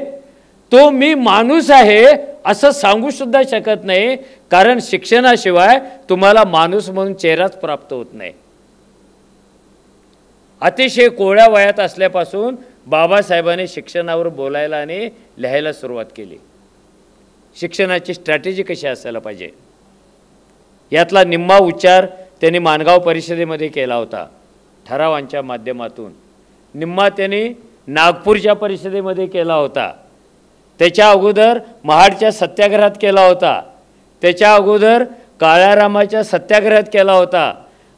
तो मी माणूस आहे असं सांगू सुद्धा शकत नाही, कारण शिक्षणाशिवाय तुम्हाला माणूस म्हणून चेहराच प्राप्त होत नाही. अतिशय कोवळ्या वयात असल्यापासून बाबासाहेबांनी शिक्षणावर बोलायला आणि लिहायला सुरुवात केली. शिक्षणाची स्ट्रॅटेजी कशी असायला पाहिजे यातला निम्मा उच्चार त्यांनी माणगाव परिषदेमध्ये केला होता ठरावांच्या माध्यमातून. निम्मा त्यांनी नागपूरच्या परिषदेमध्ये केला होता. त्याच्या अगोदर महाडच्या सत्याग्रहात केला होता. त्याच्या अगोदर काळारामाच्या सत्याग्रहात केला होता.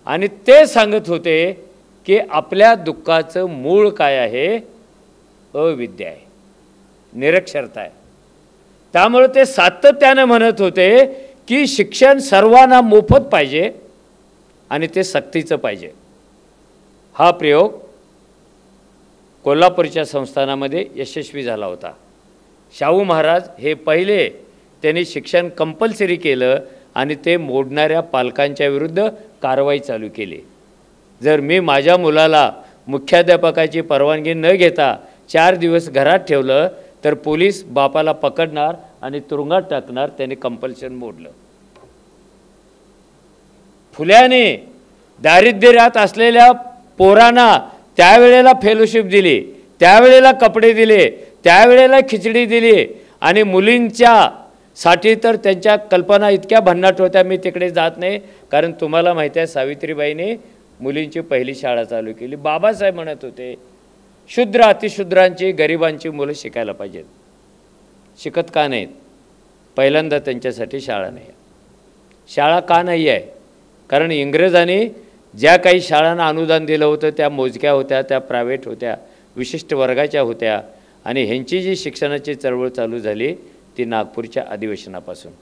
आणि ते सांगत होते की आपल्या दुःखाचं मूळ काय आहे? अविद्या आहे, निरक्षरता आहे. त्यामुळे ते सातत्याने म्हणत होते की शिक्षण सर्वांना मोफत पाहिजे आणि ते सक्तीचं पाहिजे. हा प्रयोग कोल्हापूरच्या संस्थानामध्ये यशस्वी झाला होता. शाहू महाराज हे पहिले त्यांनी शिक्षण कंपल्सरी केलं आणि ते मोडणाऱ्या पालकांच्या विरुद्ध कारवाई चालू केली. जर मी माझ्या मुलाला मुख्याध्यापकाची परवानगी न घेता 4 दिवस घरात ठेवलं तर पोलीस बापाला पकडणार आणि तुरुंगात टाकणार. त्याने कंपल्शन मोडलं. फुल्याने दारिद्र्यात असलेल्या पोरांना त्यावेळेला फेलोशिप दिली, त्यावेळेला कपडे दिले, त्यावेळेला खिचडी दिली. आणि मुलींच्या साठी तर त्यांच्या कल्पना इतक्या भन्नाट होत्या, मी तिकडे जात नाही, कारण तुम्हाला माहिती आहे सावित्रीबाईने मुलींची पहिली शाळा चालू केली. बाबासाहेब म्हणत होते शूद्र अतिशूद्रांची गरिबांची मुलं शिकायला पाहिजेत. शिकत का नाहीत? पहिल्यांदा त्यांच्यासाठी शाळा नाही. शाळा का नाही आहे? कारण इंग्रजांनी ज्या काही शाळांना अनुदान दिलं होतं त्या मोजक्या होत्या, त्या प्रायव्हेट होत्या, विशिष्ट वर्गाच्या होत्या. आणि ह्यांची जी शिक्षणाची चळवळ चालू झाली ती नागपूरच्या अधिवेशनापासून.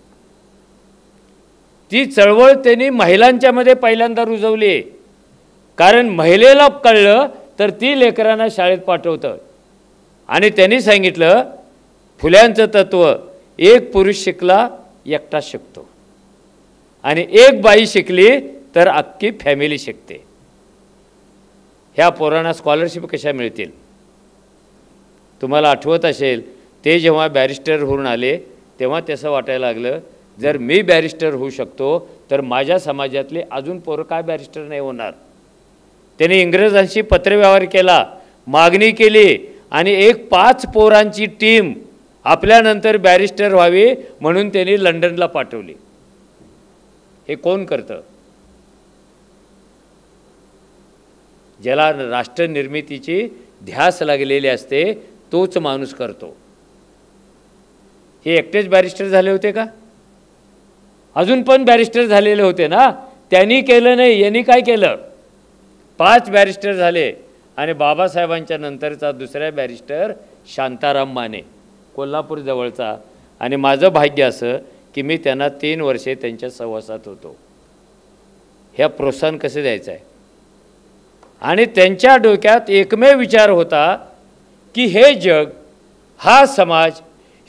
ती चळवळ त्यांनी महिलांच्यामध्ये पहिल्यांदा रुजवली, कारण महिलेला कळलं तर ती लेकरांना शाळेत पाठवतं. आणि त्यांनी सांगितलं फुल्यांचं तत्त्व, एक पुरुष शिकला एकटा शिकतो आणि एक बाई शिकली तर अख्खी फॅमिली शिकते. ह्या पोरांना स्कॉलरशिप कशा मिळतील? तुम्हाला आठवत असेल ते जेव्हा बॅरिस्टर होऊन आले तेव्हा त्याचं वाटायला लागलं जर मी बॅरिस्टर होऊ शकतो तर माझ्या समाजातले अजून पोरं काय बॅरिस्टर नाही होणार. त्यांनी इंग्रजांशी पत्रव्यवहार केला, मागणी केली आणि एक 5 पोरांची टीम आपल्यानंतर बॅरिस्टर व्हावी म्हणून त्यांनी लंडनला पाठवली. हे कोण करतं? ज्याला राष्ट्र निर्मितीची ध्यास लागलेली असते तोच माणूस करतो. हे एकटेच बॅरिस्टर झाले होते का? अजून पण बॅरिस्टर झालेले होते ना. त्यांनी केलं नाही, यांनी काय केलं? 5 बॅरिस्टर झाले. आणि बाबासाहेबांच्या नंतरचा दुसरा बॅरिस्टर शांताराम माने, कोल्हापूर जवळचा. आणि माझं भाग्य असं की मी त्यांना 3 वर्षे त्यांच्या सहवासात होतो. ह्या प्रोत्साहन कसे द्यायचं आहे? आणि त्यांच्या डोक्यात एकमेव विचार होता की हे जग, हा समाज,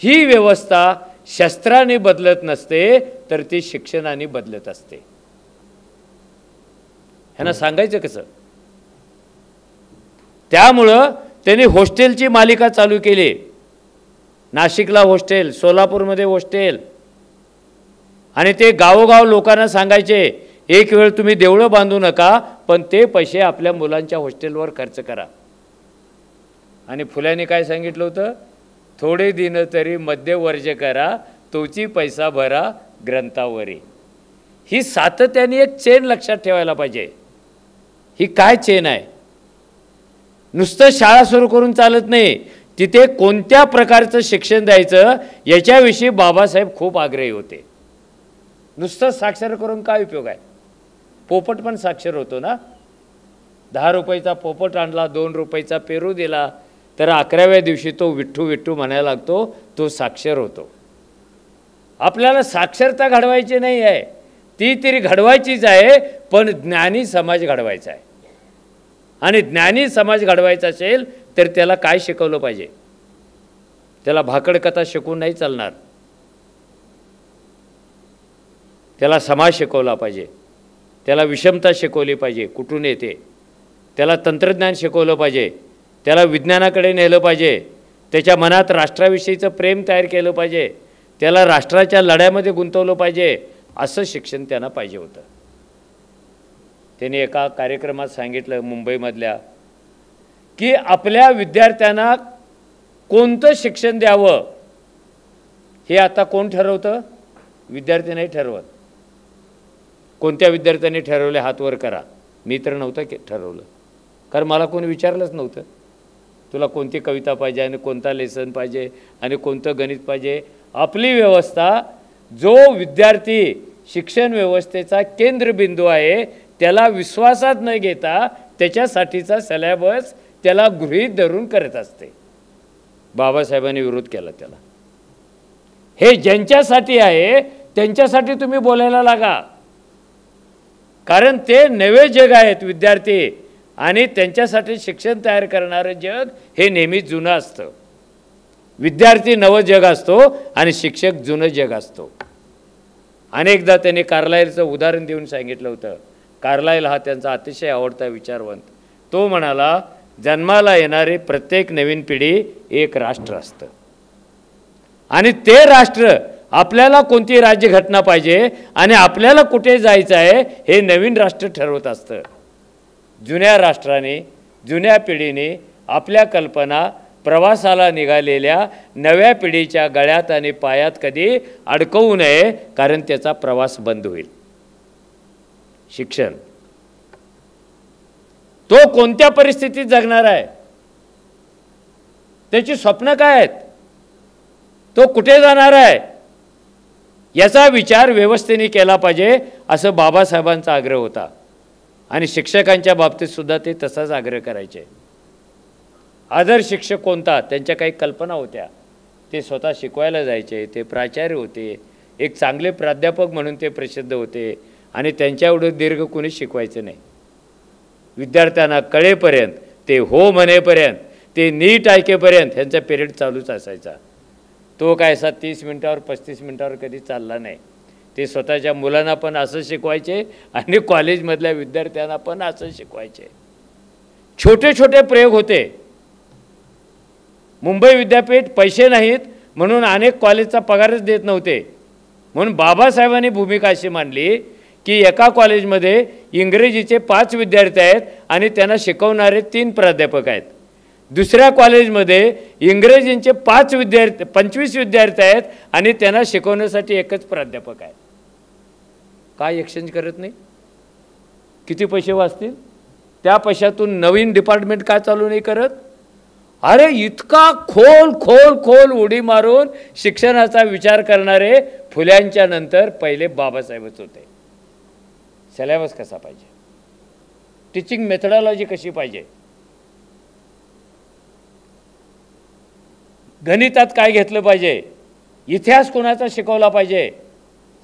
ही व्यवस्था शस्त्राने बदलत नसते तर ती शिक्षणाने बदलत असते. ह्यांना सांगायचं कसं? त्यामुळं त्यांनी हॉस्टेलची मालिका चालू केली. नाशिकला हॉस्टेल, सोलापूरमध्ये हॉस्टेल. आणि ते गावोगाव लोकांना सांगायचे एक वेळ तुम्ही देवळं बांधू नका पण ते पैसे आपल्या मुलांच्या हॉस्टेलवर खर्च करा. आणि फुल्यांनी काय सांगितलं होतं? थोडे दिन तरी मध्यवर्ज करा, तोची पैसा भरा ग्रंथावरी. ही सातत्याने एक चेन लक्षात ठेवायला पाहिजे. ही काय चेन आहे? नुसतं शाळा सुरू करून चालत नाही, तिथे कोणत्या प्रकारचं शिक्षण द्यायचं याच्याविषयी बाबासाहेब खूप आग्रही होते. नुसतं साक्षर करून काय उपयोग आहे? पोपट पण साक्षर होतो ना. 10 रुपयाचा पोपट आणला, 2 रुपयाचा पेरू दिला, तर 11व्या दिवशी तो विठ्ठू विठ्ठू म्हणायला लागतो, तो साक्षर होतो. आपल्याला साक्षरता घडवायची नाही आहे, ती तरी घडवायचीच आहे, पण ज्ञानी समाज घडवायचा आहे. आणि ज्ञानी समाज घडवायचा असेल तर त्याला काय शिकवलं पाहिजे? त्याला भाकडकथा शिकवून नाही चालणार. त्याला समाज शिकवला पाहिजे, त्याला विषमता शिकवली पाहिजे कुठून येते, त्याला तंत्रज्ञान शिकवलं पाहिजे, त्याला विज्ञानाकडे नेलं पाहिजे, त्याच्या मनात राष्ट्राविषयीचं प्रेम तयार केलं पाहिजे, त्याला राष्ट्राच्या लढ्यामध्ये गुंतवलं पाहिजे. असं शिक्षण त्यांना पाहिजे होतं. त्यांनी एका कार्यक्रमात सांगितलं मुंबईमधल्या, की आपल्या विद्यार्थ्यांना कोणतं शिक्षण द्यावं हे आता कोण ठरवतं? विद्यार्थी नाही ठरवत. कोणत्या विद्यार्थ्यांनी ठरवले हात वर करा. मी तर नव्हतं ठरवलं, कारण मला कोणी विचारलंच नव्हतं तुला कोणती कविता पाहिजे आणि कोणता लेसन पाहिजे आणि कोणतं गणित पाहिजे. आपली व्यवस्था, जो विद्यार्थी शिक्षण व्यवस्थेचा केंद्रबिंदू आहे त्याला विश्वासात न घेता त्याच्यासाठीचा सिलेबस त्याला गृहीत धरून करत असते. बाबासाहेबांनी विरोध केला त्याला. हे ज्यांच्यासाठी आहे त्यांच्यासाठी तुम्ही बोलायला लागा, कारण ते नवे जग आहेत विद्यार्थी, आणि त्यांच्यासाठी शिक्षण तयार करणारं जग हे नेहमी जुनं असतं. विद्यार्थी नवं जग असतो आणि शिक्षक जुनं जग असतो. अनेकदा त्यांनी कार्लाईलचं उदाहरण देऊन सांगितलं होतं. कार्लाईल हा त्यांचा अतिशय आवडता विचारवंत. तो म्हणाला, जन्माला येणारे प्रत्येक नवीन पिढी एक राष्ट्र असतं, आणि ते राष्ट्र आपल्याला कोणती राज्यघटना पाहिजे आणि आपल्याला कुठे जायचं आहे हे नवीन राष्ट्र ठरवत असतं. जुन्या राष्ट्राने, जुन्या पिढीने आपल्या कल्पना प्रवासाला निघालेल्या नव्या पिढीच्या गळ्यात आणि पायात कधी अडकवू नये, कारण त्याचा प्रवास बंद होईल. शिक्षण तो कोणत्या परिस्थितीत जगणार आहे, त्याची स्वप्न काय आहेत, तो कुठे जाणार आहे, याचा विचार व्यवस्थेने केला पाहिजे, असं बाबासाहेबांचा आग्रह होता. आणि शिक्षकांच्या बाबतीत सुद्धा ते तसाच आग्रह करायचे. आदर्श शिक्षक कोणता, त्यांच्या काही कल्पना होत्या. ते स्वतः शिकवायला जायचे, ते प्राचार्य होते, एक चांगले प्राध्यापक म्हणून ते प्रसिद्ध होते, आणि त्यांच्या एवढं दीर्घ कोणी शिकवायचं नाही. विद्यार्थ्यांना कळेपर्यंत, ते हो म्हणेपर्यंत, ते नीट ऐकेपर्यंत ह्यांचा पिरियड चालूच असायचा. तो काय असा 30 मिनिटावर 35 मिनिटावर कधी चालला नाही. ते स्वतःच्या मुलांना पण असं शिकवायचे आणि कॉलेजमधल्या विद्यार्थ्यांना पण असं शिकवायचे. छोटे छोटे प्रयोग होते. मुंबई विद्यापीठ पैसे नाहीत म्हणून अनेक कॉलेजचा पगारच देत नव्हते. म्हणून बाबासाहेबांनी भूमिका अशी मांडली की एका कॉलेजमध्ये इंग्रजीचे 5 विद्यार्थी आहेत आणि त्यांना शिकवणारे 3 प्राध्यापक आहेत. दुसऱ्या कॉलेजमध्ये इंग्रजीचे 25 विद्यार्थी आहेत आणि त्यांना शिकवण्यासाठी एकच प्राध्यापक आहे. काय एक्सचेंज करत नाही? किती पैसे वाचतील? त्या पैशातून नवीन डिपार्टमेंट का चालू नाही करत? अरे इतका खोल खोल खोल उडी मारून शिक्षणाचा विचार करणारे फुल्यांच्या नंतर पहिले बाबासाहेबच होते. सिलेबस कसा पाहिजे, टीचिंग मेथडॉलॉजी कशी पाहिजे, गणितात काय घेतलं पाहिजे, इतिहास कोणाचा शिकवला पाहिजे,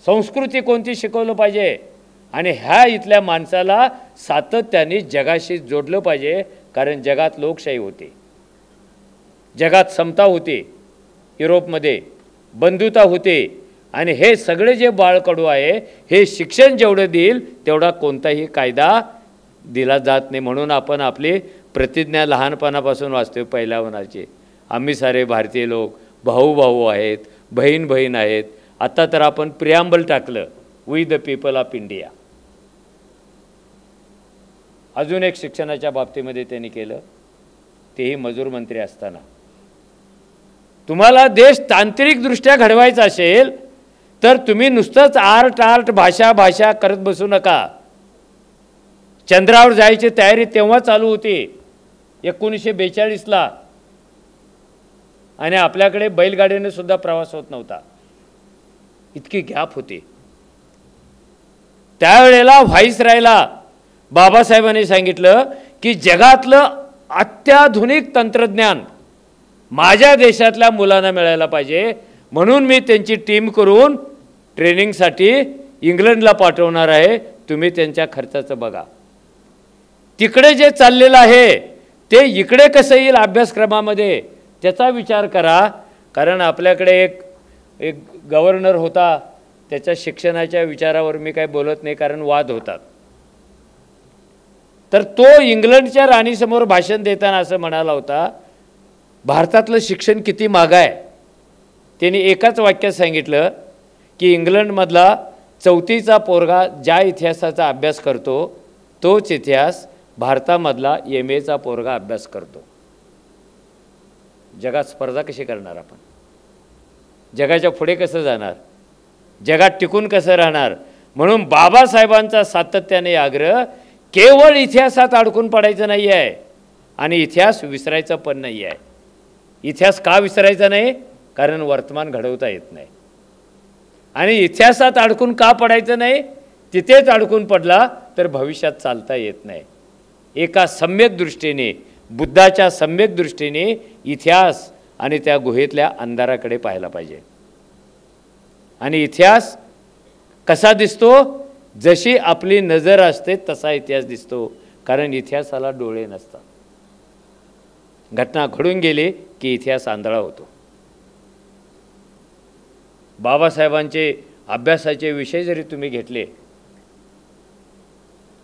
संस्कृती कोणती शिकवलं पाहिजे, आणि ह्या इथल्या माणसाला सातत्याने जगाशी जोडलं पाहिजे. कारण जगात लोकशाही होती, जगात समता होती, युरोपमध्ये बंधुता होती, आणि हे सगळे जे बाळकडू आहे हे शिक्षण जेवढं देईल तेवढा कोणताही कायदा दिला जात नाही. म्हणून आपण आपली प्रतिज्ञा लहानपणापासून वाचतोय पहिल्या वनाची. आम्ही सारे भारतीय लोक भाऊ भाऊ आहेत, बहीण बहीण आहेत. आता तर आपण प्रिॲम्बल टाकलं, we the people of India. अजून एक शिक्षणाच्या बाबतीमध्ये त्यांनी केलं, तेही मजूर मंत्री असताना. तुम्हाला देश तांत्रिकदृष्ट्या घडवायचा असेल तर तुम्ही नुसतंच आर्ट भाषा भाषा करत बसू नका. चंद्रावर जायची तयारी तेव्हा चालू होती 1942ला, आणि आपल्याकडे बैलगाडीने सुद्धा प्रवास होत नव्हता, इतकी गॅप होती. त्यावेळेला व्हाईसरायला बाबासाहेबांनी सांगितलं की जगातलं अत्याधुनिक तंत्रज्ञान माझ्या देशातल्या मुलांना मिळायला पाहिजे, म्हणून मी त्यांची टीम करून ट्रेनिंगसाठी इंग्लंडला पाठवणार आहे, तुम्ही त्यांच्या खर्चाचं बघा. तिकडे जे चाललेलं आहे ते इकडे कसं येईल अभ्यासक्रमामध्ये त्याचा विचार करा. कारण आपल्याकडे एक गव्हर्नर होता, त्याच्या शिक्षणाच्या विचारावर मी काही बोलत नाही कारण वाद होतात. तर तो इंग्लंडच्या राणीसमोर भाषण देताना असं म्हणाला होता, भारतातलं शिक्षण किती मागं आहे. त्यांनी एकाच वाक्यात सांगितलं की इंग्लंडमधला 4थीचा पोरगा ज्या इतिहासाचा अभ्यास करतो तोच इतिहास भारतामधला MA पोरगा अभ्यास करतो. जगात स्पर्धा कशी करणार आपण, जगाच्या पुढे कसं जाणार, जगात टिकून कसं राहणार. म्हणून बाबासाहेबांचा सातत्याने आग्रह केवळ इतिहासात अडकून पडायचं नाही आहे आणि इतिहास विसरायचा पण नाही आहे. इतिहास का विसरायचा नाही, कारण वर्तमान घडवता येत नाही. आणि इतिहासात अडकून का पडायचं नाही, तिथेच अडकून पडला तर भविष्यात चालता येत नाही. एका सम्यक दृष्टीने, बुद्धाच्या सम्यक दृष्टीने इतिहास आणि त्या गुहेतल्या अंधाराकडे पाहायला पाहिजे. आणि इतिहास कसा दिसतो, जशी आपली नजर असते तसा इतिहास दिसतो, कारण इतिहासाला डोळे नसतात. घटना घडून गेली की इतिहास आंधळा होतो. बाबासाहेबांचे अभ्यासाचे विषय जरी तुम्ही घेतले,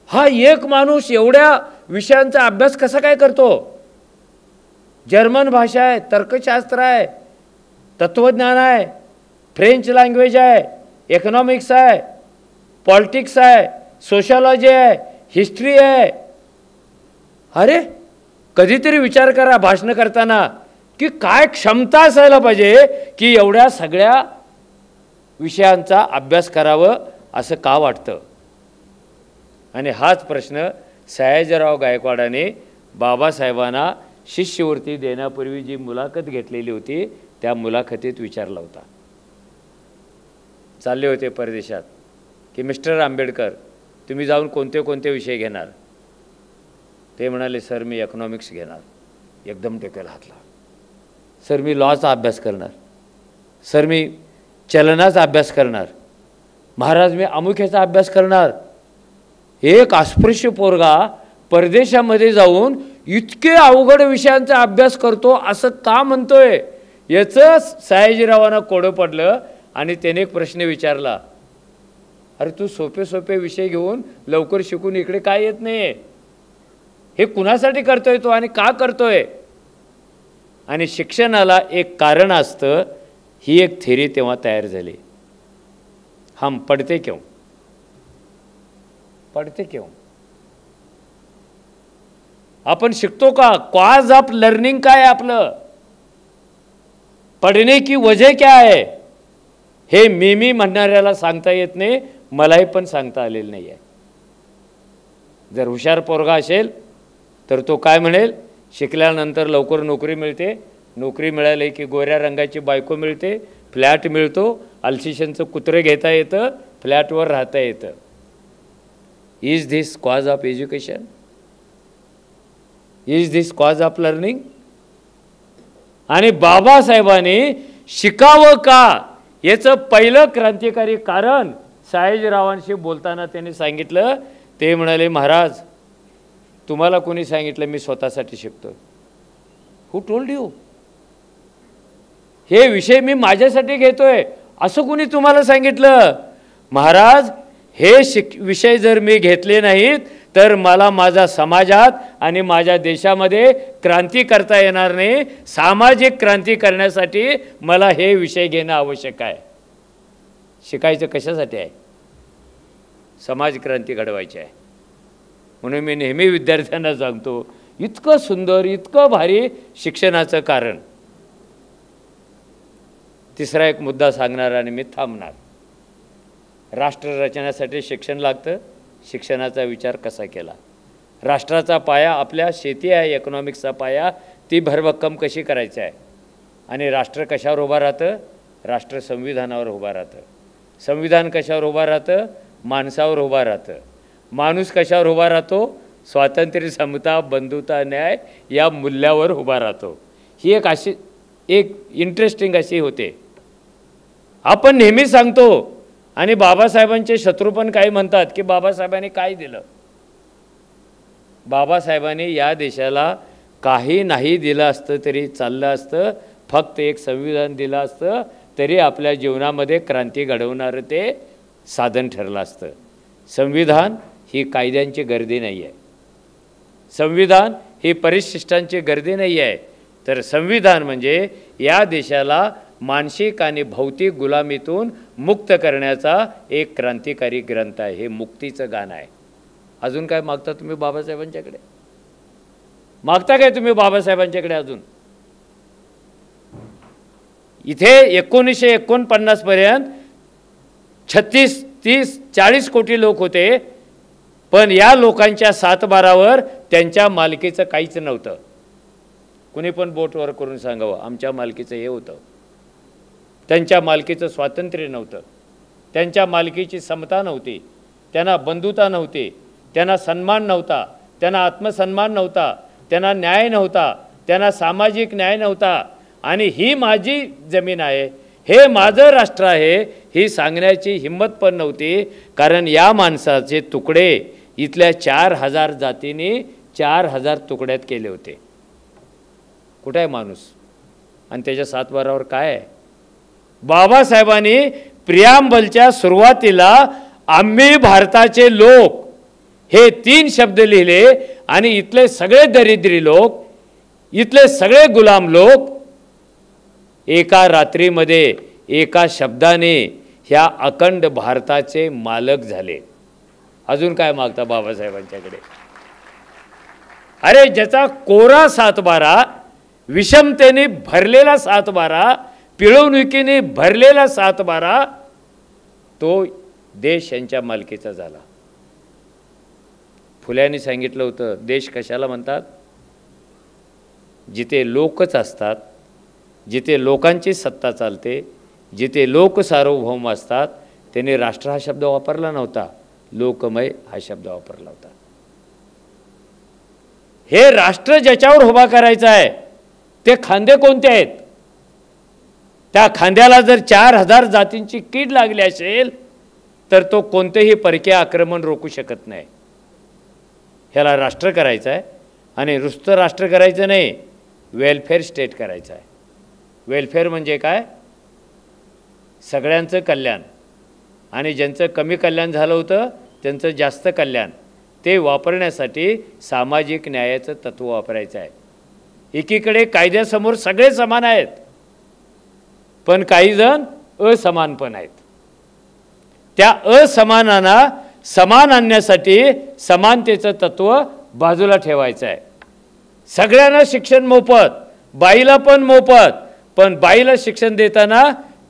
हा एक माणूस एवढ्या विषयांचा अभ्यास कसा काय करतो. जर्मन भाषा आहे, तर्कशास्त्र आहे, तत्वज्ञान आहे, फ्रेंच लँग्वेज आहे, इकॉनॉमिक्स आहे, पॉलिटिक्स आहे, सोशलॉजी आहे, हिस्ट्री आहे. अरे कधीतरी विचार करा भाषण करताना की काय क्षमता असायला पाहिजे की एवढ्या सगळ्या विषयांचा अभ्यास करावं असं का वाटतं. आणि हाच प्रश्न सयाजीराव गायकवाडाने बाबासाहेबांना शिष्यवृत्ती देण्यापूर्वी जी मुलाखत घेतलेली होती त्या मुलाखतीत विचारला होता. चालले होते परदेशात की मिस्टर आंबेडकर तुम्ही जाऊन कोणते कोणते विषय घेणार. ते म्हणाले सर मी इकॉनॉमिक्स घेणार. एकदम डोक्याला हात लावला. सर मी लॉचा अभ्यास करणार. सर मी चलनाचा अभ्यास करणार. महाराज मी अमुख्याचा अभ्यास करणार. एक अस्पृश्य पोरगा परदेशामध्ये जाऊन इतके अवघड विषयांचा अभ्यास करतो असं का म्हणतोय, याचं सयाजीरावांना कोडं पडलं. आणि त्याने एक प्रश्न विचारला, अरे तू सोपे सोपे विषय घेऊन लवकर शिकून इकडे काय येत नाही, हे कुणासाठी करतोय तो आणि का करतोय. आणि शिक्षणाला एक कारण असतं, ही एक थेरी तेव्हा तयार झाली. हम पढ़ते क्यों, पढ़ते क्यों. आपण शिकतो का, कॉज ऑफ लर्निंग काय आहे आपलं, पढ़ने की वजह क्या है, हे मी म्हणणाऱ्याला सांगता येत नाही, मलाही पण सांगता आलेलं नाही आहे. जर हुशार पोरगा असेल तर तो काय म्हणेल, शिकल्यानंतर लवकर नोकरी मिळते, नोकरी मिळाली की गोऱ्या रंगाची बायको मिळते, फ्लॅट मिळतो, अल्शिशनचं कुत्रे घेता येतं, फ्लॅटवर राहता येतं. Is this cause of education, is this cause of learning. आणि बाबासाहेबांनी शिकावं का याचं पहिलं क्रांतिकारी कारण सयाजीरावांशी बोलताना त्यांनी सांगितलं. ते म्हणाले, महाराज तुम्हाला कोणी सांगितलं मी स्वतःसाठी शिकतोय, हू टोल्ड यू, हे विषय मी माझ्यासाठी घेतोय असं कोणी तुम्हाला सांगितलं. महाराज हे विषय जर मी घेतले नाहीत तर मला माझ्या समाजात आणि माझ्या देशामध्ये क्रांती करता येणार नाही. सामाजिक क्रांती करण्यासाठी मला हे विषय घेणं आवश्यक आहे. शिकायचं कशासाठी आहे, समाज क्रांती घडवायची आहे. म्हणून मी नेहमी विद्यार्थ्यांना सांगतो, इतकं सुंदर इतकं भारी शिक्षणाचं कारण तिसरा एक मुद्दा सांगणार आणि मी थांबणार. राष्ट्र रचण्यासाठी शिक्षण लागतं. शिक्षणाचा विचार कसा केला? राष्ट्राचा पाया आपल्या शेती आहे, इकॉनॉमिक्सचा पाया, ती भरभक्कम कशी करायची आहे? आणि राष्ट्र कशावर उभा राहतं? राष्ट्र संविधानावर उभा राहतं. संविधान कशावर उभा राहतं? माणसावर उभा राहतं. माणूस कशावर उभा राहतो? स्वातंत्र्य, समता, बंधुता, न्याय या मूल्यावर उभा राहतो. ही एक इंटरेस्टिंग अशी होते. आपण नेहमी सांगतो आणि बाबासाहेबांचे शत्रू पण काही म्हणतात की बाबासाहेबांनी काय दिलं? बाबासाहेबांनी या देशाला काही नाही दिलं असतं तरी चाललं असतं. फक्त एक संविधान दिलं असतं तरी आपल्या जीवनामध्ये क्रांती घडवणारं ते साधन ठरलं असतं. संविधान ही कायद्यांची गर्दी नाही आहे. संविधान ही परिशिष्टांची गर्दी नाही आहे. तर संविधान म्हणजे या देशाला मानसिक आणि भौतिक गुलामीतून मुक्त करण्याचा एक क्रांतिकारी ग्रंथ आहे. हे मुक्तीचं गाणं आहे. अजून काय मागता तुम्ही बाबासाहेबांच्याकडे? मागता काय तुम्ही बाबासाहेबांच्याकडे अजून? इथे 1949 पर्यंत 36, 30, 40 कोटी लोक होते. पण या लोकांच्या सातबारावर त्यांच्या मालकीचं काहीच नव्हतं. कुणी पण बोटवर करून सांगावं आमच्या मालकीचं हे होतं. त्यांच्या मालकीचं स्वातंत्र्य नव्हतं. त्यांच्या मालकीची समता नव्हती. त्यांना बंधुता नव्हती. त्यांना सन्मान नव्हता. त्यांना आत्मसन्मान नव्हता. त्यांना न्याय नव्हता. त्यांना सामाजिक न्याय नव्हता. आणि ही माझी जमीन आहे, हे माझं राष्ट्र आहे, ही सांगण्याची हिंमत पण नव्हती. कारण या माणसाचे तुकडे इथल्या 4000 जातींनी 4000 तुकड्यात केले होते. कुठे आहे माणूस? आणि त्याच्या सातबारावर काय आहे? बाबासाहेबांनी प्रियांबलच्या सुरुवातीला आम्ही भारताचे लोक हे 3 शब्द लिहिले. आणि इथले सगळे दरिद्री लोक, इथले सगळे गुलाम लोक एका रात्रीमध्ये एका शब्दाने ह्या अखंड भारताचे मालक झाले. अजून काय मागता बाबासाहेबांच्याकडे? अरे ज्याचा कोरा सातबारा, विषमतेने भरलेला सातबारा, पिळवणुकीने भरलेला सातबारा, तो देश यांच्या मालकीचा झाला. फुल्यांनी सांगितलं होतं देश कशाला म्हणतात? जिथे लोकच असतात, जिथे लोकांची सत्ता चालते, जिथे लोक सार्वभौम असतात. त्याने राष्ट्र हा शब्द वापरला नव्हता, लोकमय हा शब्द वापरला होता. हे राष्ट्र ज्याच्यावर उभा करायचं आहे ते खांदे कोणते आहेत? त्या खांद्याला जर 4000 जातींची कीड लागली असेल तर तो कोणतेही परकीय आक्रमण रोखू शकत नाही. ह्याला राष्ट्र करायचं आहे. आणि नुसतं राष्ट्र करायचं नाही, वेलफेअर स्टेट करायचं आहे. वेलफेअर म्हणजे काय? सगळ्यांचं कल्याण. आणि ज्यांचं कमी कल्याण झालं होतं त्यांचं जास्त कल्याण, ते वापरण्यासाठी सामाजिक न्यायाचं तत्त्व वापरायचं आहे. एकीकडे कायद्यासमोर सगळे समान आहेत, पण काही जण असमान पण आहेत. त्या असमानांना समान आणण्यासाठी समानतेचं तत्त्व बाजूला ठेवायचं आहे. सगळ्यांना शिक्षण मोफत, बाईला पण मोफत. पण बाईला शिक्षण देताना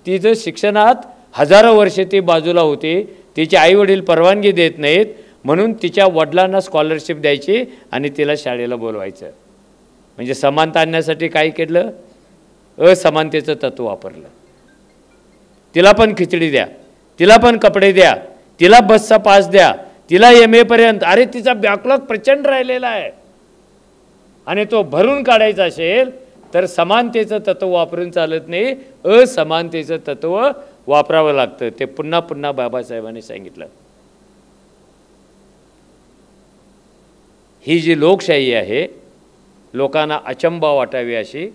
तिचं शिक्षणात हजारो वर्षे ती बाजूला होती. तिचे आईवडील परवानगी देत नाहीत, म्हणून तिच्या वडिलांना स्कॉलरशिप द्यायची आणि तिला शाळेला बोलवायचं. म्हणजे समानता आणण्यासाठी काय केलं? असमानतेचं तत्त्व वापरलं. तिला पण खिचडी द्या, तिला पण कपडे द्या, तिला बसचा पास द्या, तिला MA पर्यंत. अरे तिचा बॅकलॉग प्रचंड राहिलेला आहे आणि तो भरून काढायचा असेल तर समानतेचं तत्त्व वापरून चालत नाही, असमानतेचं तत्त्व वापरावं लागतं. ते पुन्हा पुन्हा बाबासाहेबांनी सांगितलं. ही जी लोकशाही आहे, लोकांना अचंबा वाटावी अशी,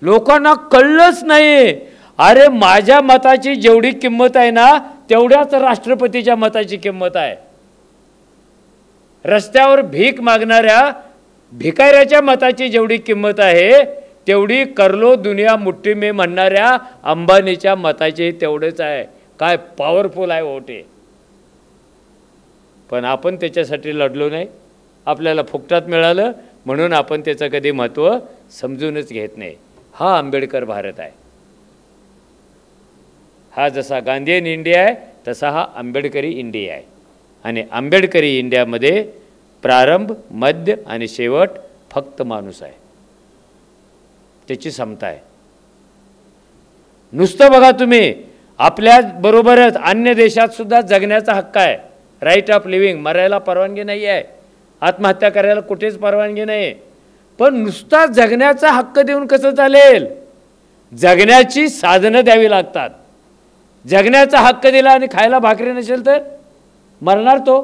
लोकांना कळलंच नाही. अरे माझ्या मताची जेवढी किंमत आहे ना तेवढ्याच राष्ट्रपतीच्या मताची किंमत आहे. रस्त्यावर भीक मागणाऱ्या भिकाऱ्याच्या मताची जेवढी किंमत आहे तेवढी करलो दुनिया मुठ्ठी में म्हणणाऱ्या अंबानीच्या मताची तेवढेच आहे. काय पॉवरफुल आहे वोट आहे. पण आपण त्याच्यासाठी लढलो नाही. आपल्याला फुकटात मिळालं म्हणून आपण त्याचं कधी महत्त्व समजूनच घेत नाही. हा आंबेडकर भारत आहे. हा जसा गांधीयन इंडिया आहे तसा हा आंबेडकरी इंडिया आहे. आणि आंबेडकरी इंडियामध्ये प्रारंभ, मध्य आणि शेवट फक्त माणूस आहे, त्याची समता आहे. नुसतं बघा तुम्ही, आपल्या बरोबरच अन्य देशात सुद्धा जगण्याचा हक्क आहे, राईट ऑफ लिव्हिंग, मरायला परवानगी नाही आहे, आत्महत्या करायला कुठेच परवानगी नाही. पण नुसता जगण्याचा हक्क देऊन कसं चालेल? जगण्याची साधनं द्यावी लागतात. जगण्याचा हक्क दिला आणि खायला भाकरी नसेल तर मरणार तो.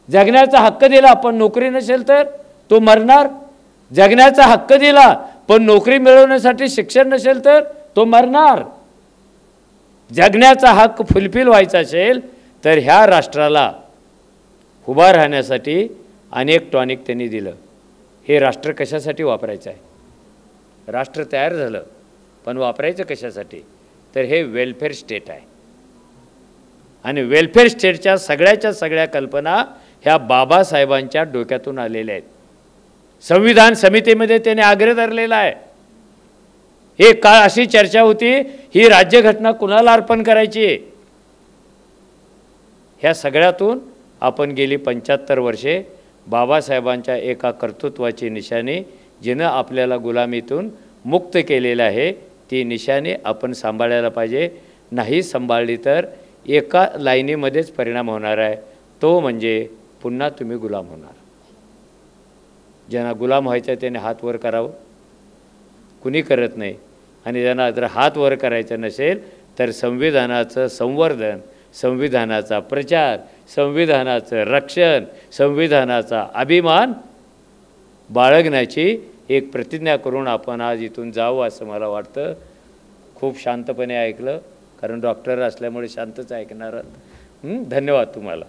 जगण्याचा हक्क दिला पण नोकरी नसेल तर तो मरणार. जगण्याचा हक्क दिला पण नोकरी मिळवण्यासाठी शिक्षण नसेल तर तो मरणार. जगण्याचा हक्क फुलफिल व्हायचा असेल तर ह्या राष्ट्राला उभा राहण्यासाठी अनेक टॉनिक त्यांनी दिलं. हे राष्ट्र कशासाठी वापरायचं आहे? राष्ट्र तयार झालं पण वापरायचं कशासाठी? तर हे वेलफेअर स्टेट आहे. आणि वेलफेअर स्टेटच्या सगळ्या कल्पना ह्या बाबासाहेबांच्या डोक्यातून आलेल्या आहेत. संविधान समितीमध्ये त्याने आग्रह धरलेला आहे. एक काळ अशी चर्चा होती, ही राज्यघटना कुणाला अर्पण करायची? ह्या सगळ्यातून आपण गेली 75 वर्षे बाबासाहेबांच्या एका कर्तृत्वाची निशाणी, जिनं आपल्याला गुलामीतून मुक्त केलेलं आहे, ती निशाणी आपण सांभाळायला पाहिजे. नाही सांभाळली तर एका लाईनीमध्येच परिणाम होणार आहे, तो म्हणजे पुन्हा तुम्ही गुलाम होणार. ज्यांना गुलाम व्हायचं आहे त्याने हात वर करावं, कुणी करत नाही. आणि ज्यांना जर हात वर करायचं नसेल तर संविधानाचं संवर्धन, संविधानाचा प्रचार, संविधानाचं रक्षण, संविधानाचा अभिमान बाळगण्याची एक प्रतिज्ञा करून आपण आज इथून जावं असं मला वाटतं. खूप शांतपणे ऐकलं, कारण डॉक्टर असल्यामुळे शांतच ऐकणार. धन्यवाद तुम्हाला.